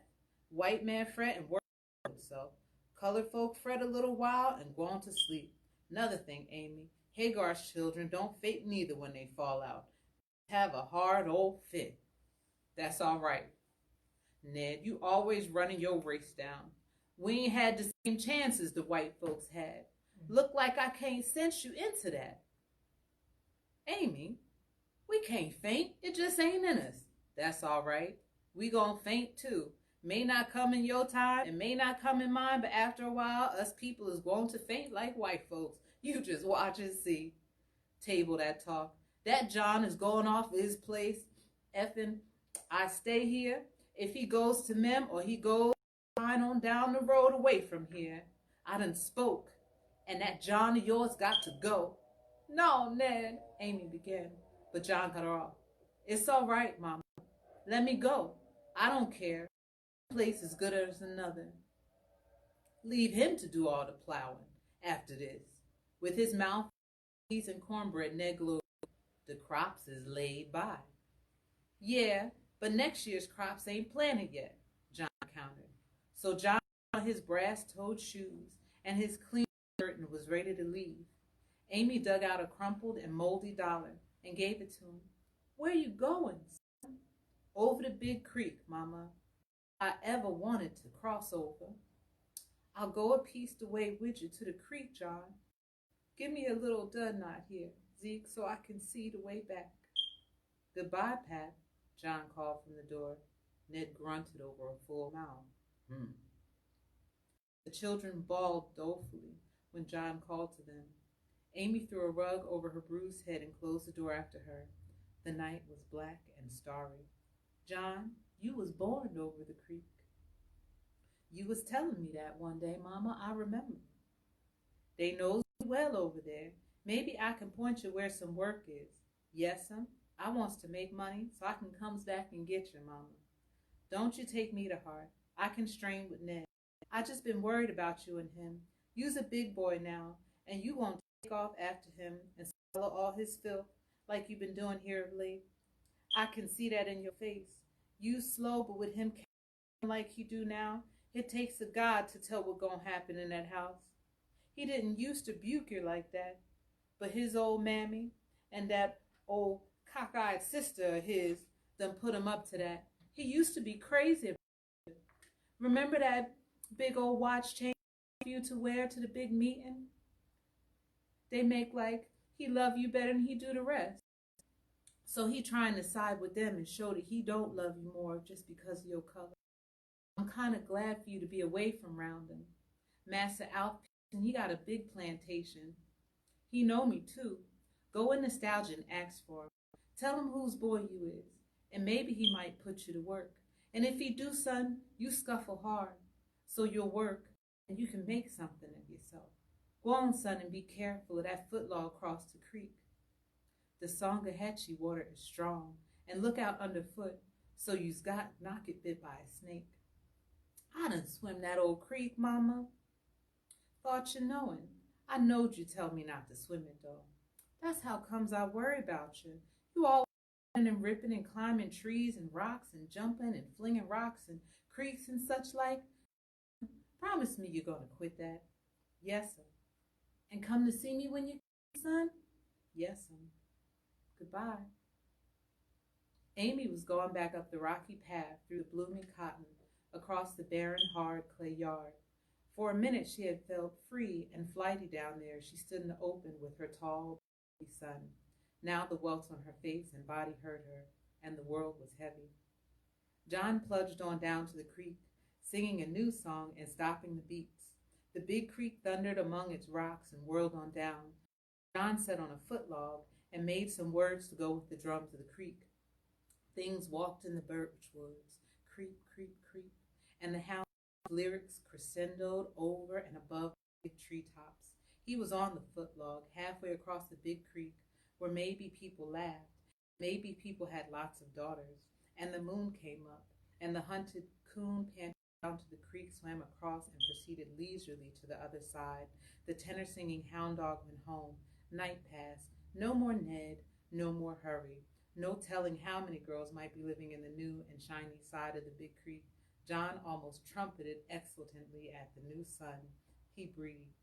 White man fret and work himself. Colored folk fret a little while and go on to sleep. Another thing, Amy, Hagar's children don't faint neither when they fall out. Have a hard old fit. That's all right. Ned, you always running your race down. We ain't had the same chances the white folks had. Look like I can't sense you into that. Amy, we can't faint. It just ain't in us. That's all right. We gon' faint too. May not come in your time and may not come in mine, but after a while, us people is going to faint like white folks. You just watch and see. Table that talk. That John is going off his place. Effing, I stay here. If he goes to Mem or he goes fine on down the road away from here, I done spoke. And that John of yours got to go. No, Ned, Amy began, but John cut her off. It's all right, Mama. Let me go. I don't care. One place is good as another. Leave him to do all the plowing after this. With his mouth, peas and cornbread, Ned glowed. The crops is laid by. Yeah, but next year's crops ain't planted yet, John countered. So John put on his brass-toed shoes and his clean shirt and was ready to leave. Amy dug out a crumpled and moldy dollar and gave it to him. Where you going, son? Over the big creek, Mama. I ever wanted to cross over. I'll go a piece the way with you to the creek, John. Give me a little dud knot here, Zeke, so I can see the way back. Goodbye, Pat, John called from the door. Ned grunted over a full mouth. The children bawled dolefully when John called to them. Amy threw a rug over her bruised head and closed the door after her. The night was black and starry. John, you was born over the creek. You was telling me that one day, Mama, I remember. They knows me well over there. Maybe I can point you where some work is. Yes'm, I wants to make money so I can comes back and get you, Mama. Don't you take me to heart. I can strain with Ned. I just been worried about you and him. You's a big boy now, and you won't take off after him and swallow all his filth like you been doing here of late. I can see that in your face. You slow, but with him like he do now, it takes a God to tell what gonna happen in that house. He didn't used to buke you like that, but his old mammy and that old cockeyed sister of his done put him up to that. He used to be crazy about it. Remember that big old watch chain for you to wear to the big meeting? They make like he love you better than he do the rest. So he trying to side with them and show that he don't love you more just because of your color. I'm kind of glad for you to be away from Rahnda. Master Alf, and he got a big plantation. He know me too. Go in nostalgia and ask for him. Tell him whose boy you is, and maybe he might put you to work. And if he do, son, you scuffle hard, so you'll work and you can make something of yourself. Go on, son, and be careful of that footlog across the creek. The Songahetchee water is strong, and look out underfoot, so you's got not get bit by a snake. I done swim that old creek, Mama. Thought you knowin'. I knowed you tell me not to swim it, though. That's how comes I worry about you. You all running and ripping and climbing trees and rocks and jumping and flinging rocks and creeks and such like. Promise me you're gonna quit that. Yes, sir. And come to see me when you can, son? Yes, sir. Goodbye. Amy was going back up the rocky path through the blooming cotton, across the barren, hard clay yard. For a minute she had felt free and flighty down there. She stood in the open with her tall, baby son. Now the welts on her face and body hurt her, and the world was heavy. John plunged on down to the creek, singing a new song and stopping the beats. The big creek thundered among its rocks and whirled on down. John sat on a footlog and made some words to go with the drums of the creek. Things walked in the birch woods, creep, creep, creep, and the hound's lyrics crescendoed over and above the big treetops. He was on the footlog, halfway across the big creek, where maybe people laughed, maybe people had lots of daughters, and the moon came up, and the hunted coon panted down to the creek, swam across, and proceeded leisurely to the other side. The tenor singing hound dog went home. Night passed. No more Ned, no more hurry. No telling how many girls might be living in the new and shiny side of the big creek. John almost trumpeted exultantly at the new sun. He breathed.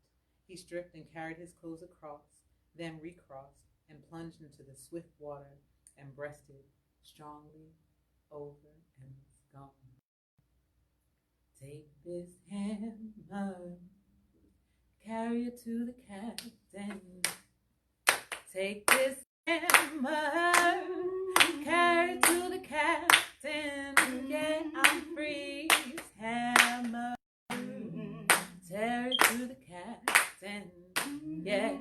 He stripped and carried his clothes across, then recrossed and plunged into the swift water and breasted strongly over and was gone. Take this hammer, carry it to the captain. Take this hammer, carry it to the captain. Yeah, I'm free. Hammer, tear it to the captain. Yeah,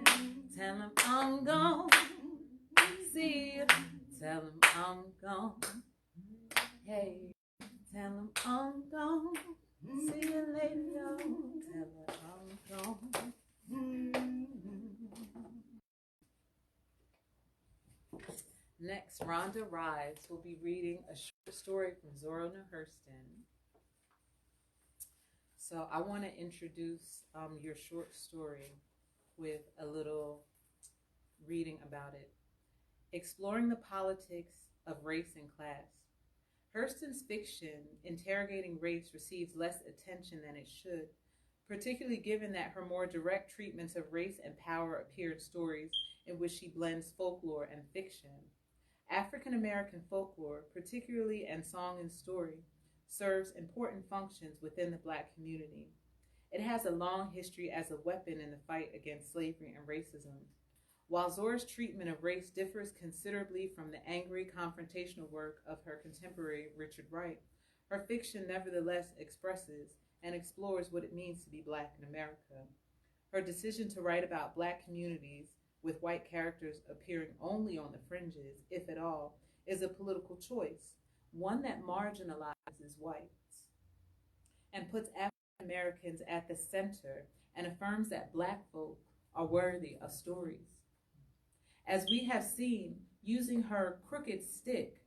tell him I'm gone. See you. Tell him I'm gone. Hey, tell him I'm gone. See you later, y'all. Tell her I'm gone. Next, Rahnda Rize will be reading a short story from Zora. So I want to introduce your short story with a little reading about it. Exploring the politics of race and class. Hurston's fiction, interrogating race, receives less attention than it should, particularly given that her more direct treatments of race and power appear in stories in which she blends folklore and fiction. African American folklore, particularly in song and story, serves important functions within the Black community. It has a long history as a weapon in the fight against slavery and racism. While Zora's treatment of race differs considerably from the angry confrontational work of her contemporary Richard Wright, her fiction nevertheless expresses and explores what it means to be Black in America. Her decision to write about Black communities with white characters appearing only on the fringes, if at all, is a political choice, one that marginalizes whites and puts African Americans at the center and affirms that Black folk are worthy of stories. As we have seen, using her crooked stick,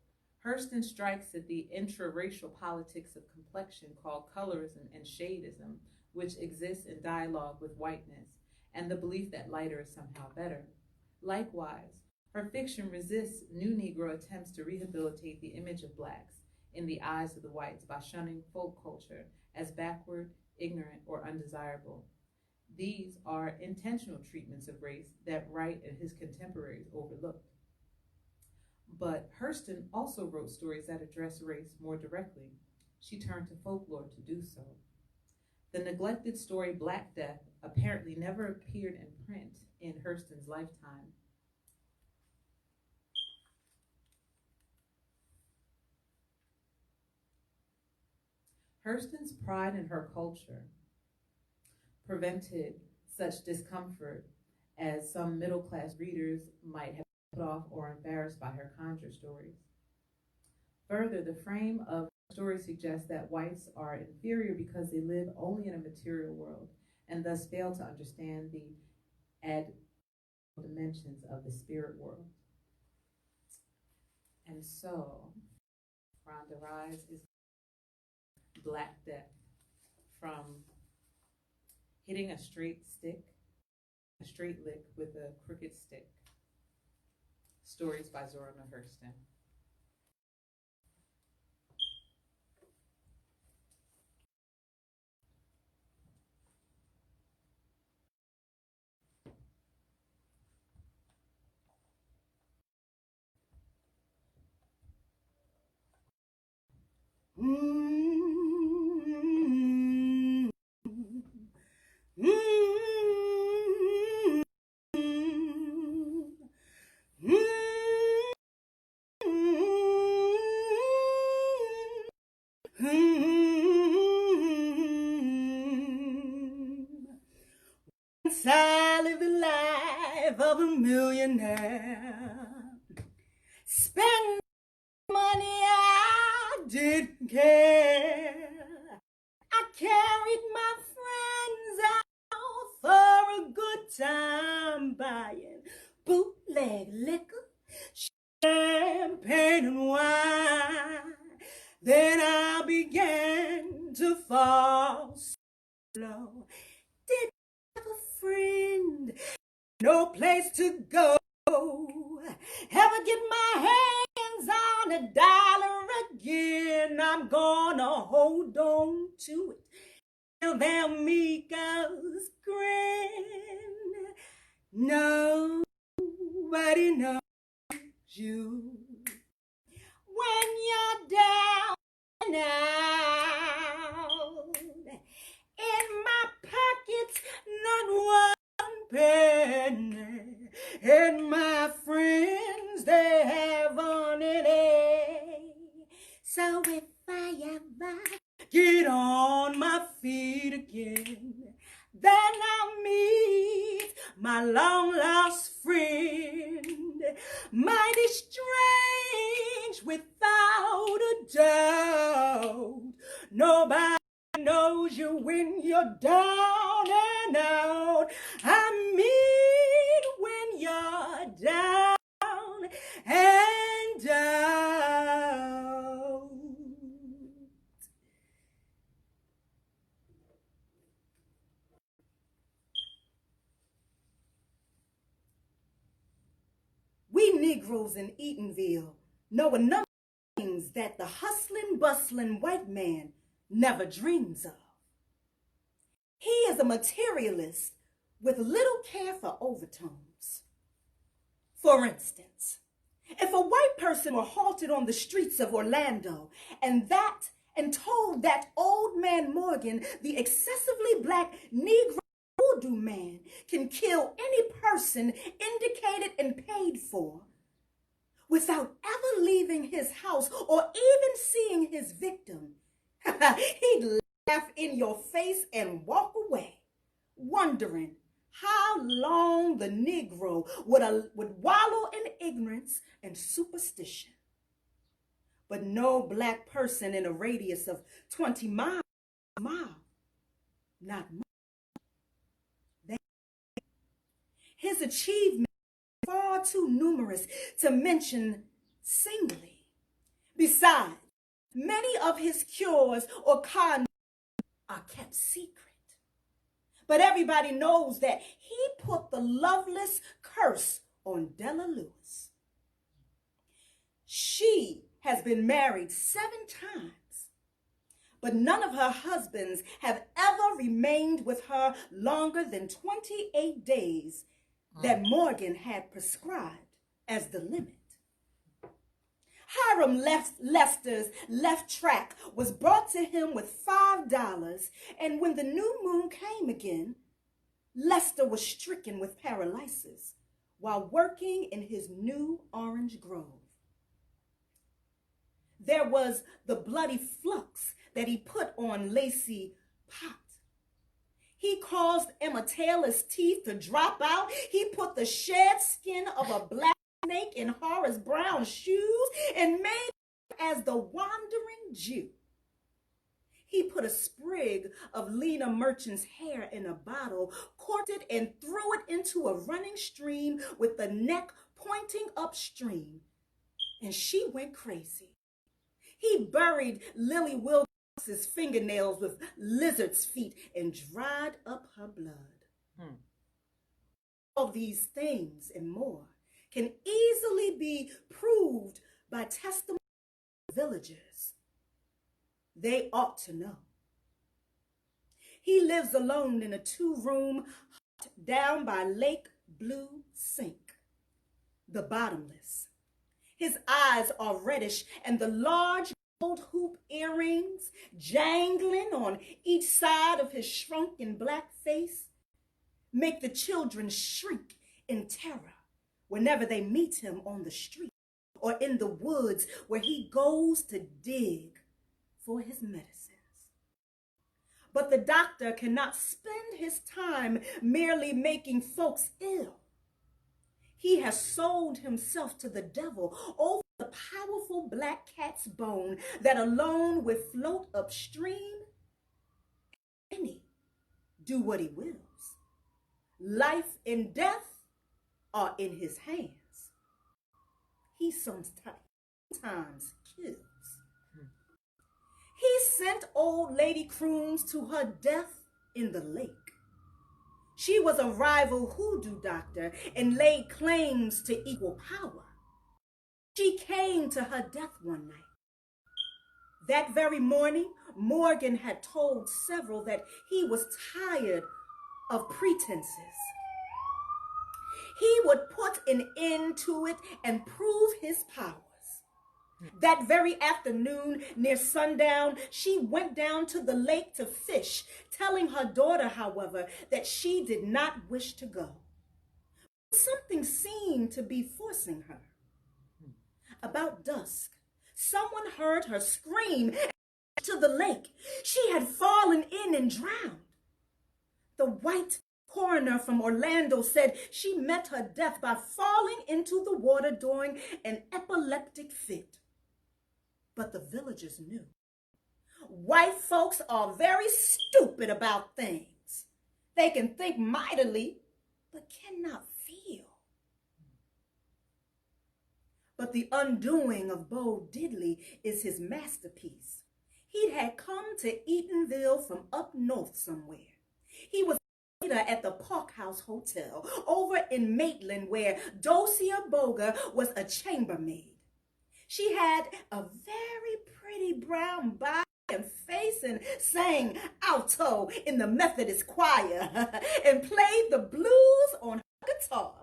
Hurston strikes at the intraracial politics of complexion called colorism and shadeism, which exists in dialogue with whiteness, and the belief that lighter is somehow better. Likewise, her fiction resists new Negro attempts to rehabilitate the image of Blacks in the eyes of the whites by shunning folk culture as backward, ignorant, or undesirable. These are intentional treatments of race that Wright and his contemporaries overlooked. But Hurston also wrote stories that address race more directly. She turned to folklore to do so. The neglected story Black Death apparently never appeared in print in Hurston's lifetime. Hurston's pride in her culture prevented such discomfort as some middle-class readers might have put off or embarrassed by her conjure stories. Further, the frame of the story suggests that whites are inferior because they live only in a material world and thus fail to understand the dimensions of the spirit world. And so, Rahnda Rize is Black Death, from hitting a straight lick with a crooked stick. Stories by Zora Hurston. Once I lived the life of a millionaire, spent money I didn't care. I carried my friends out for a good time, buying bootleg liquor, champagne and wine. Then I began to fall slow. Didn't have a friend, no place to go. Ever get my hands on $1 again, I'm gonna hold on to it till they'll make us grin. Nobody knows you when you're down and out. In my pockets, not one penny. And my friends, they haven't any. So if I ever get on my feet again, then I'll meet my long-lost friend. Mighty strange, without a doubt. Nobody knows you when you're down and out. I mean when you're down and out. We Negroes in Eatonville know a number of things that the hustling, bustling white man never dreams of. He is a materialist with little care for overtones. For instance, if a white person were halted on the streets of Orlando and told that old man Morgan, the excessively black Negro voodoo man, can kill any person indicated and paid for without ever leaving his house or even seeing his victim, he'd laugh in your face and walk away, wondering how long the Negro would wallow in ignorance and superstition. But no black person in a radius of 20 miles, not much. His achievements are far too numerous to mention singly. Besides, many of his cures or condoms are kept secret. But everybody knows that he put the loveless curse on Della Lewis. She has been married 7 times, but none of her husbands have ever remained with her longer than 28 days that Morgan had prescribed as the limit. Hiram Lester's left track was brought to him with $5, and when the new moon came again, Lester was stricken with paralysis while working in his new orange grove. There was the bloody flux that he put on Lacey Pot. He caused Emma Taylor's teeth to drop out. He put the shed skin of a black snake in Horace Brown's shoes and made him as the wandering Jew. He put a sprig of Lena Merchant's hair in a bottle, corked it, and threw it into a running stream with the neck pointing upstream. And she went crazy. He buried Lily Wilcox's fingernails with lizard's feet and dried up her blood. All these things and more can easily be proved by testimony of villagers. They ought to know. He lives alone in a 2-room hut down by Lake Blue Sink, the bottomless. His eyes are reddish, and the large gold hoop earrings jangling on each side of his shrunken black face make the children shrink in terror whenever they meet him on the street or in the woods where he goes to dig for his medicines. But the doctor cannot spend his time merely making folks ill. He has sold himself to the devil over the powerful black cat's bone that alone will float upstream. Any do what he wills. Life and death are in his hands. He sometimes kills. He sent old Lady Croons to her death in the lake. She was a rival hoodoo doctor and laid claims to equal power. She came to her death one night. That very morning, Morgan had told several that he was tired of pretenses. He would put an end to it and prove his powers. That very afternoon, near sundown, she went down to the lake to fish, telling her daughter, however, that she did not wish to go. Something seemed to be forcing her. About dusk, someone heard her scream to the lake. She had fallen in and drowned. The white coroner from Orlando said she met her death by falling into the water during an epileptic fit. But the villagers knew. White folks are very stupid about things. They can think mightily, but cannot feel. But the undoing of Bo Diddley is his masterpiece. He had come to Eatonville from up north somewhere. He was at the Park House Hotel over in Maitland, where Dosia Boga was a chambermaid. She had a very pretty brown body and face and sang alto in the Methodist choir and played the blues on her guitar.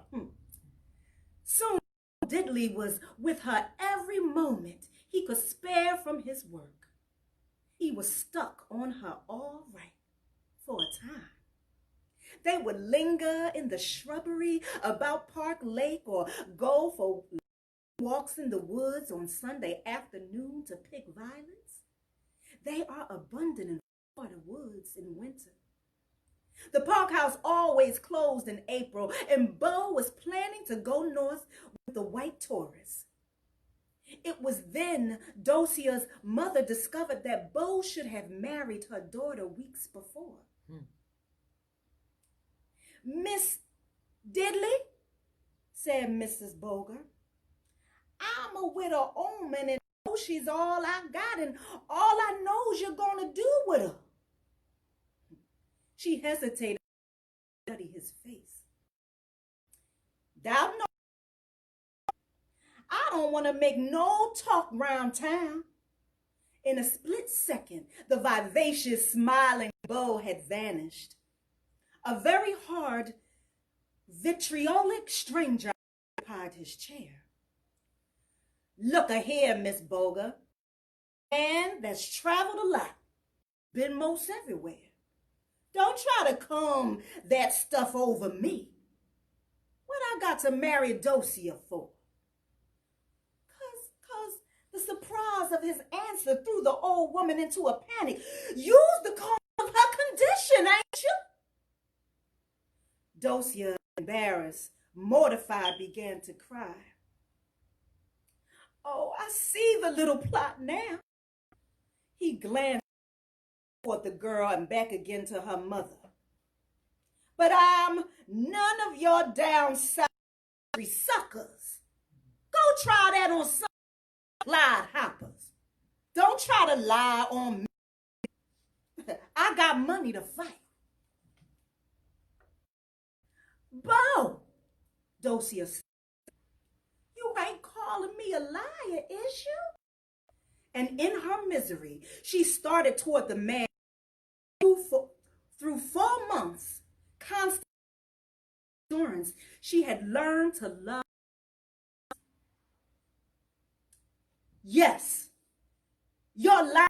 Soon Diddley was with her every moment he could spare from his work. He was stuck on her all right for a time. They would linger in the shrubbery about Park Lake or go for walks in the woods on Sunday afternoon to pick violets. They are abundant in Florida woods in winter. The Park House always closed in April, and Bo was planning to go north with the white tourists. It was then Dosia's mother discovered that Bo should have married her daughter weeks before. Miss Diddley, said Mrs. Boger, I'm a widow woman and she's all I got and all I know is you're going to do with her. She hesitated to study his face. Thou know, I don't want to make no talk round town. In a split second, the vivacious, smiling Bo had vanished. A very hard, vitriolic stranger occupied his chair. Look-a here, Miss Boga. Man that's traveled a lot, been most everywhere. Don't try to come that stuff over me. What I got to marry Dosia for? Cause the surprise of his answer threw the old woman into a panic. You's the cause of her condition, ain't you? Dosia, embarrassed, mortified, began to cry. Oh, I see the little plot now. He glanced toward the girl and back again to her mother. But I'm none of your down south suckers. Go try that on some Clyde hoppers. Don't try to lie on me. I got money to fight. Bo, Dosia said, you ain't calling me a liar, is you? And in her misery, she started toward the man through 4 months, constant assurance she had learned to love. Yes, you're lying,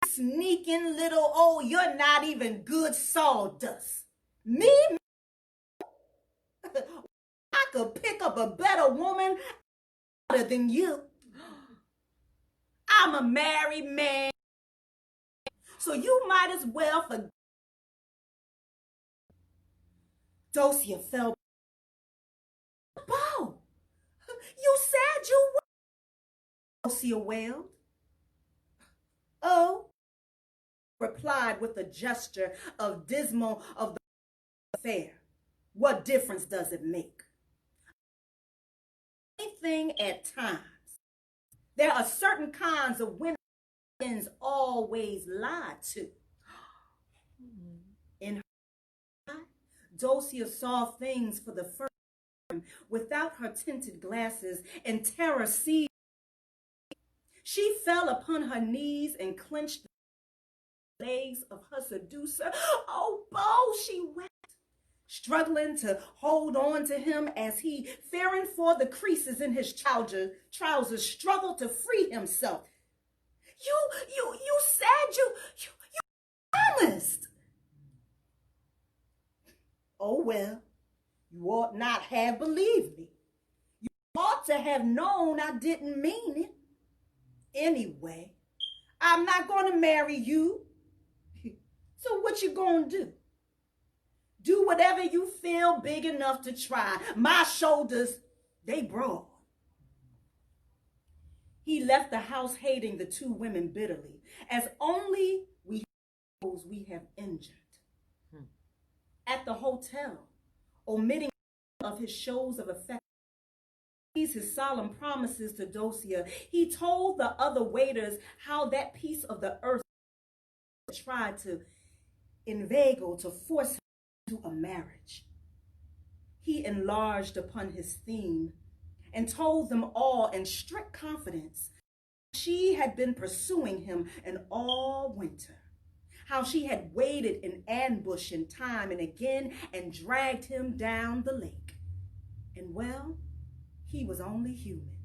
sneaking little, you're not even good sawdust. Me? I could pick up a better woman than you. I'm a married man, so you might as well forget. Dosia fell. Bo, you said you were. Dosia wailed. Oh, replied with a gesture of dismal of the affair. What difference does it make? Anything at times. There are certain kinds of women Americans always lie to. In her eye, Dosia saw things for the first time without her tinted glasses, and terror seized. She fell upon her knees and clenched the legs of her seducer. Oh, Bo, she wept, struggling to hold on to him as he, fearing for the creases in his trousers, struggled to free himself. You said you promised. Oh, well, you ought not have believed me. You ought to have known I didn't mean it. Anyway, I'm not going to marry you. So what you going to do? Do whatever you feel big enough to try. My shoulders, they broad. He left the house hating the two women bitterly, as only we those we have injured. At the hotel, omitting of his shows of affection, his solemn promises to Dosia, he told the other waiters how that piece of the earth tried to inveigle to force him into a marriage. He enlarged upon his theme and told them all in strict confidence she had been pursuing him in all winter, how she had waited in ambush in time and again and dragged him down the lake. And well, he was only human.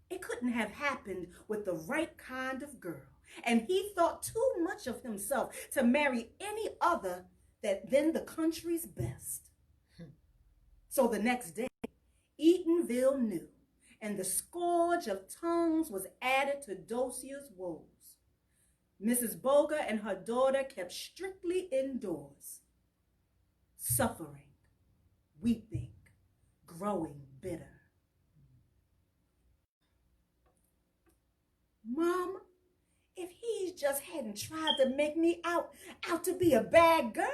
It couldn't have happened with the right kind of girl, and he thought too much of himself to marry any other than the country's best. So the next day, Eatonville knew, and the scourge of tongues was added to Dosia's woes. Mrs. Boga and her daughter kept strictly indoors, suffering, weeping, growing bitter. Mama, if he just hadn't tried to make me out to be a bad girl,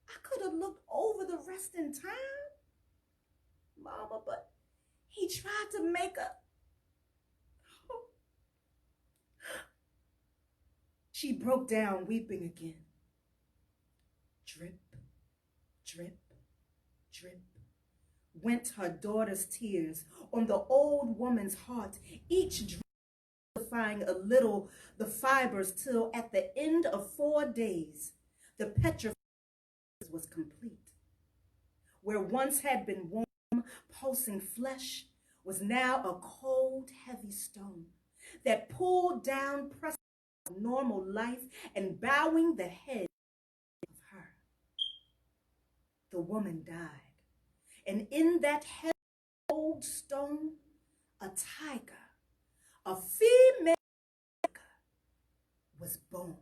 I could have looked over the rest in time. Mama, but he tried to make a... She broke down weeping again. Drip, drip, drip went her daughter's tears on the old woman's heart, each drip defying a little the fibers, till at the end of 4 days, the petrification was complete. Where once had been warm, pulsing flesh was now a cold, heavy stone that pulled down, pressing normal life and bowing the head of her. The woman died, and in that heavy old stone, a tiger, a female tiger, was born.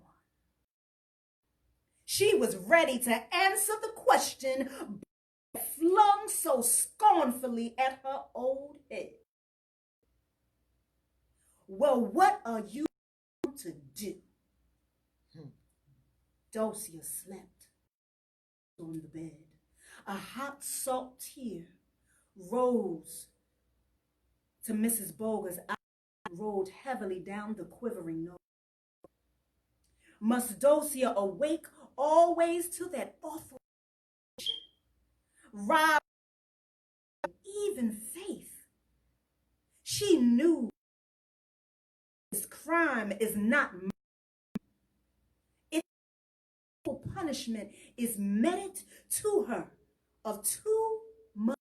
She was ready to answer the question flung so scornfully at her old head. Well, what are you going to do? Dosia slept on the bed. A hot salt tear rose to Mrs. Boga's eye and rolled heavily down the quivering nose. Must Dosia awake always to that awful robbed of even faith? She knew this crime is not murder. Its punishment is meted to her of too much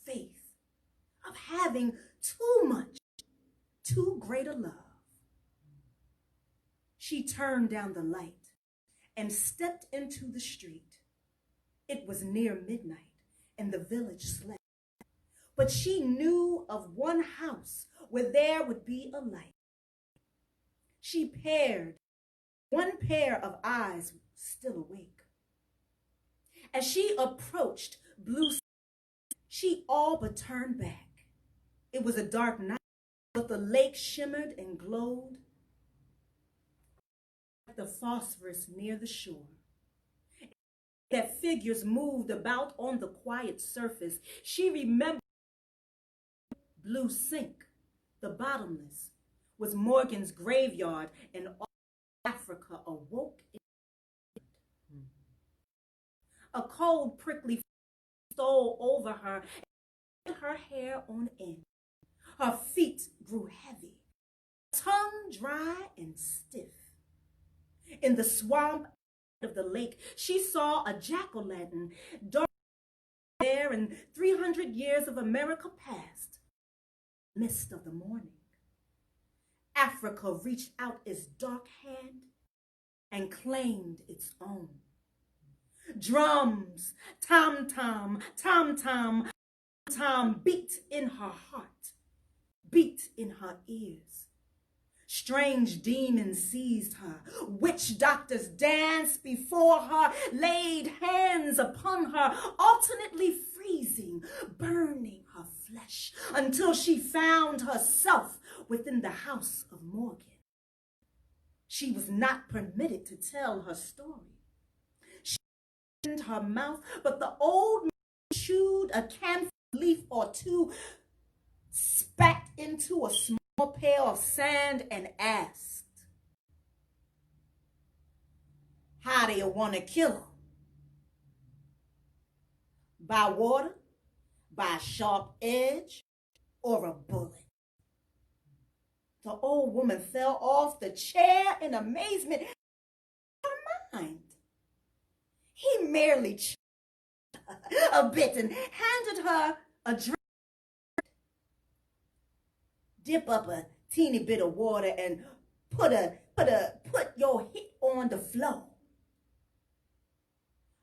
faith, of having too much, too great a love. She turned down the light and stepped into the street. It was near midnight and the village slept, but she knew of one house where there would be a light. She paired one pair of eyes still awake. As she approached blue, she all but turned back. It was a dark night, but the lake shimmered and glowed like the phosphorus near the shore. That figures moved about on the quiet surface. She remembered blue sink, the bottomless, was Morgan's graveyard, and all Africa awoke. A cold, prickly stole over her and her hair on end. Her feet grew heavy, tongue dry and stiff. In the swamp of the lake, she saw a jack-o'-lantern dark there, and 300 years of America passed. Mist of the morning. Africa reached out its dark hand and claimed its own. Drums, tom-tom, tom-tom, tom beat in her heart, beat in her ears. Strange demons seized her. Witch doctors danced before her, laid hands upon her, alternately freezing, burning her flesh, until she found herself within the house of Morgan. She was not permitted to tell her story. She opened her mouth, but the old man chewed a camphor leaf or two, spat into a small pail of sand, and asked, "How do you want to kill her? By water, by a sharp edge, or a bullet?" The old woman fell off the chair in amazement. Her mind. He merely chewed a bit and handed her a drink. Dip up a teeny bit of water and put your hit on the floor.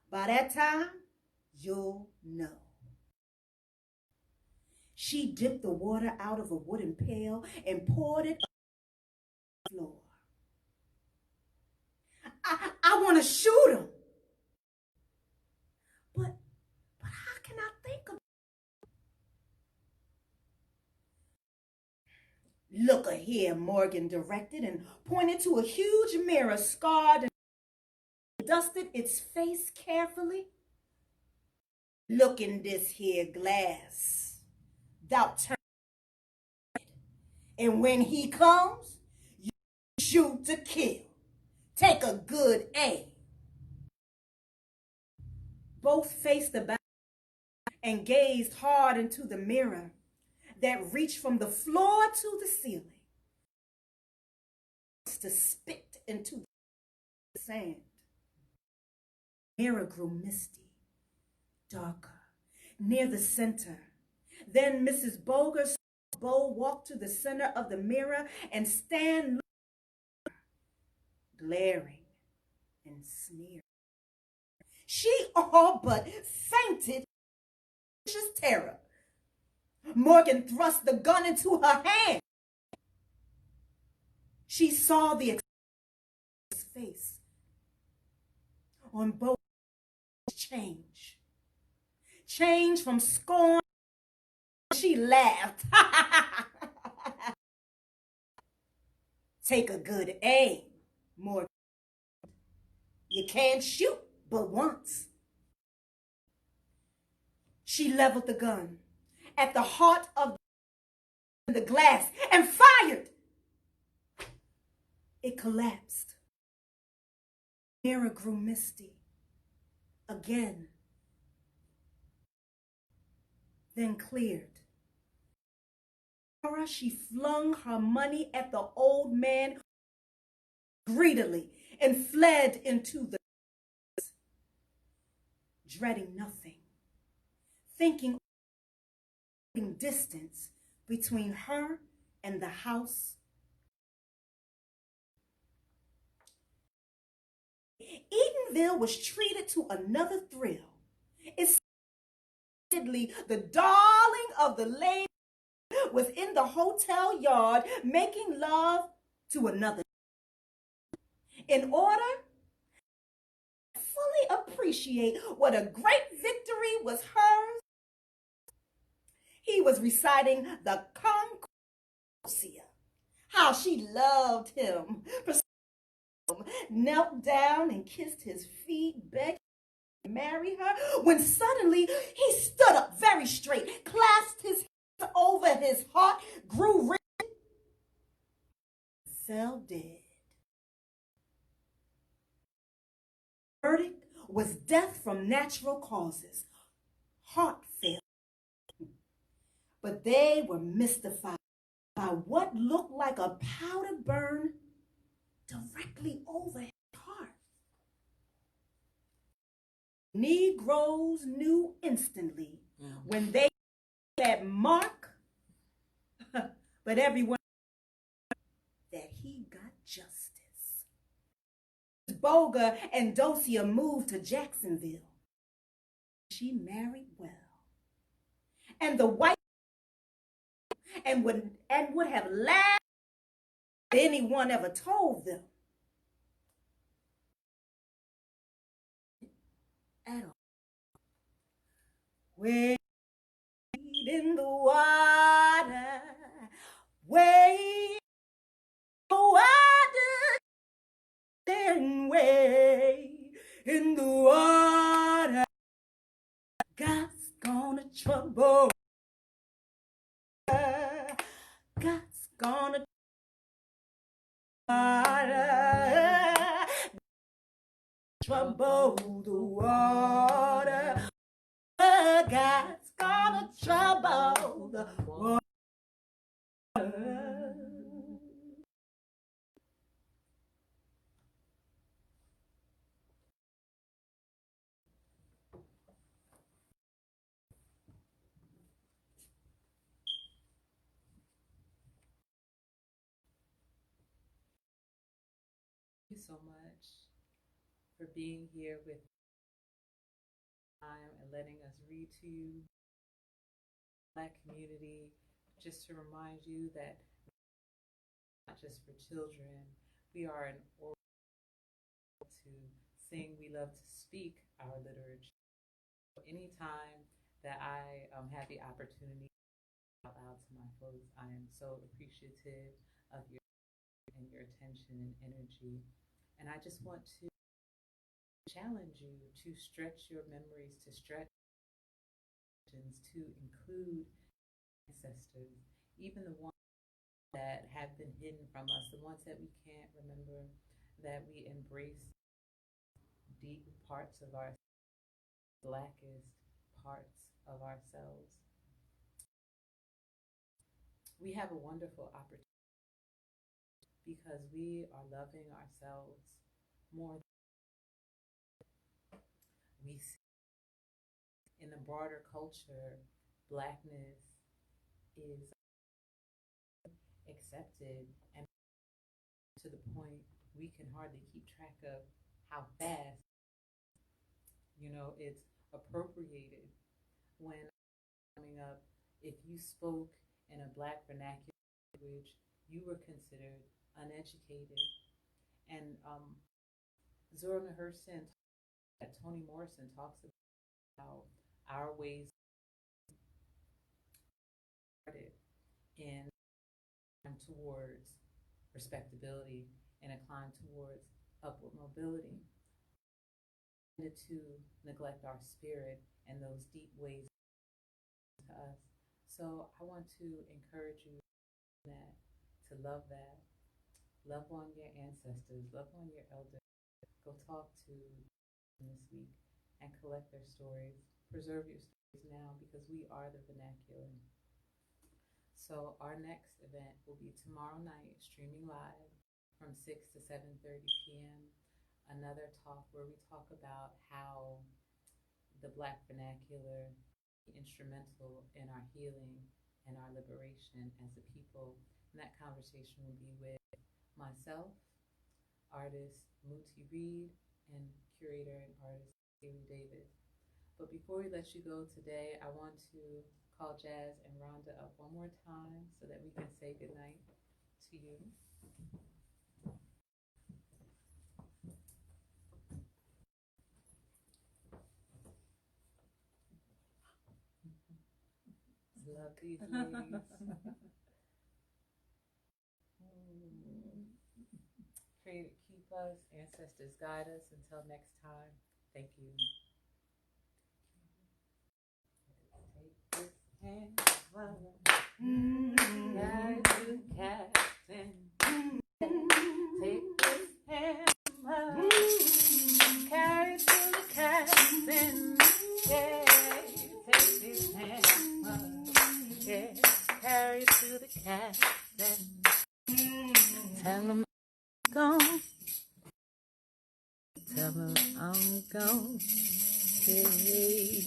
By that time, you'll know. She dipped the water out of a wooden pail and poured it on the floor. I want to shoot him. But how can I think of it? "Look here," Morgan directed and pointed to a huge mirror, scarred, and dusted its face carefully. "Look in this here glass. Thou turn it. And when he comes, you shoot to kill. Take a good aim." Both faced about and gazed hard into the mirror that reached from the floor to the ceiling, to spit into the sand. The mirror grew misty, darker, near the center. Then Mrs. Boger's bow walked to the center of the mirror and stand glaring and sneering. She all but fainted in terror. Morgan thrust the gun into her hand. She saw the face on both change. Change from scorn. She laughed. "Take a good aim, Morgan. You can't shoot but once." She leveled the gun at the heart of the glass and fired. It collapsed. The mirror grew misty again, then cleared. She flung her money at the old man greedily and fled into the woods, dreading nothing, thinking distance between her and the house. Edenville was treated to another thrill. It's the darling of the lady was in the hotel yard making love to another. In order to fully appreciate what a great victory was hers, he was reciting the Concordia, how she loved him, knelt down and kissed his feet, begged to marry her, when suddenly he stood up very straight, clasped his hands over his heart, grew fell dead. Verdict was death from natural causes, heart failure. But they were mystified by what looked like a powder burn directly over his heart. Negroes knew instantly when they that mark, but everyone that he got justice. Boga and Dosia moved to Jacksonville. She married well. And the white and would have laughed if anyone ever told them. At all. Wade in the water, wade in the water, then wade in the water. God's gonna trouble. God's gonna trouble the water. God's gonna trouble the water. Thank you so much for being here with time and letting us read to you, Black community, just to remind you that not just for children, we are an oral to sing, we love to speak our literature. Anytime that I have the opportunity to shout out to my folks, I am so appreciative of your and your attention and energy. And I just want to challenge you to stretch your memories, to stretch to include ancestors, even the ones that have been hidden from us, the ones that we can't remember, that we embrace deep parts of our blackest parts of ourselves. We have a wonderful opportunity because we are loving ourselves more. We see in the broader culture, Blackness is accepted and to the point we can hardly keep track of how fast, it's appropriated. When coming up, if you spoke in a Black vernacular language, you were considered uneducated. And Zora that Toni Morrison talks about our ways in towards respectability and a climb towards upward mobility, to neglect our spirit and those deep ways to us. So I want to encourage you to love that. Love on your ancestors, love on your elders. Go talk to them this week and collect their stories. Preserve your stories now because we are the vernacular. So our next event will be tomorrow night, streaming live from 6 to 7:30 p.m. Another talk where we talk about how the Black vernacular is instrumental in our healing and our liberation as a people. And that conversation will be with myself, artist Muti Reed, and curator and artist Haley Davis. But before we let you go today, I want to call Jazz and Rahnda up one more time so that we can say goodnight to you. Love these ladies. Pray to keep us, ancestors guide us. Until next time, thank you. Take this hand, guide you, Captain. Tell him I'm gone. Tell him I'm gone. Hey.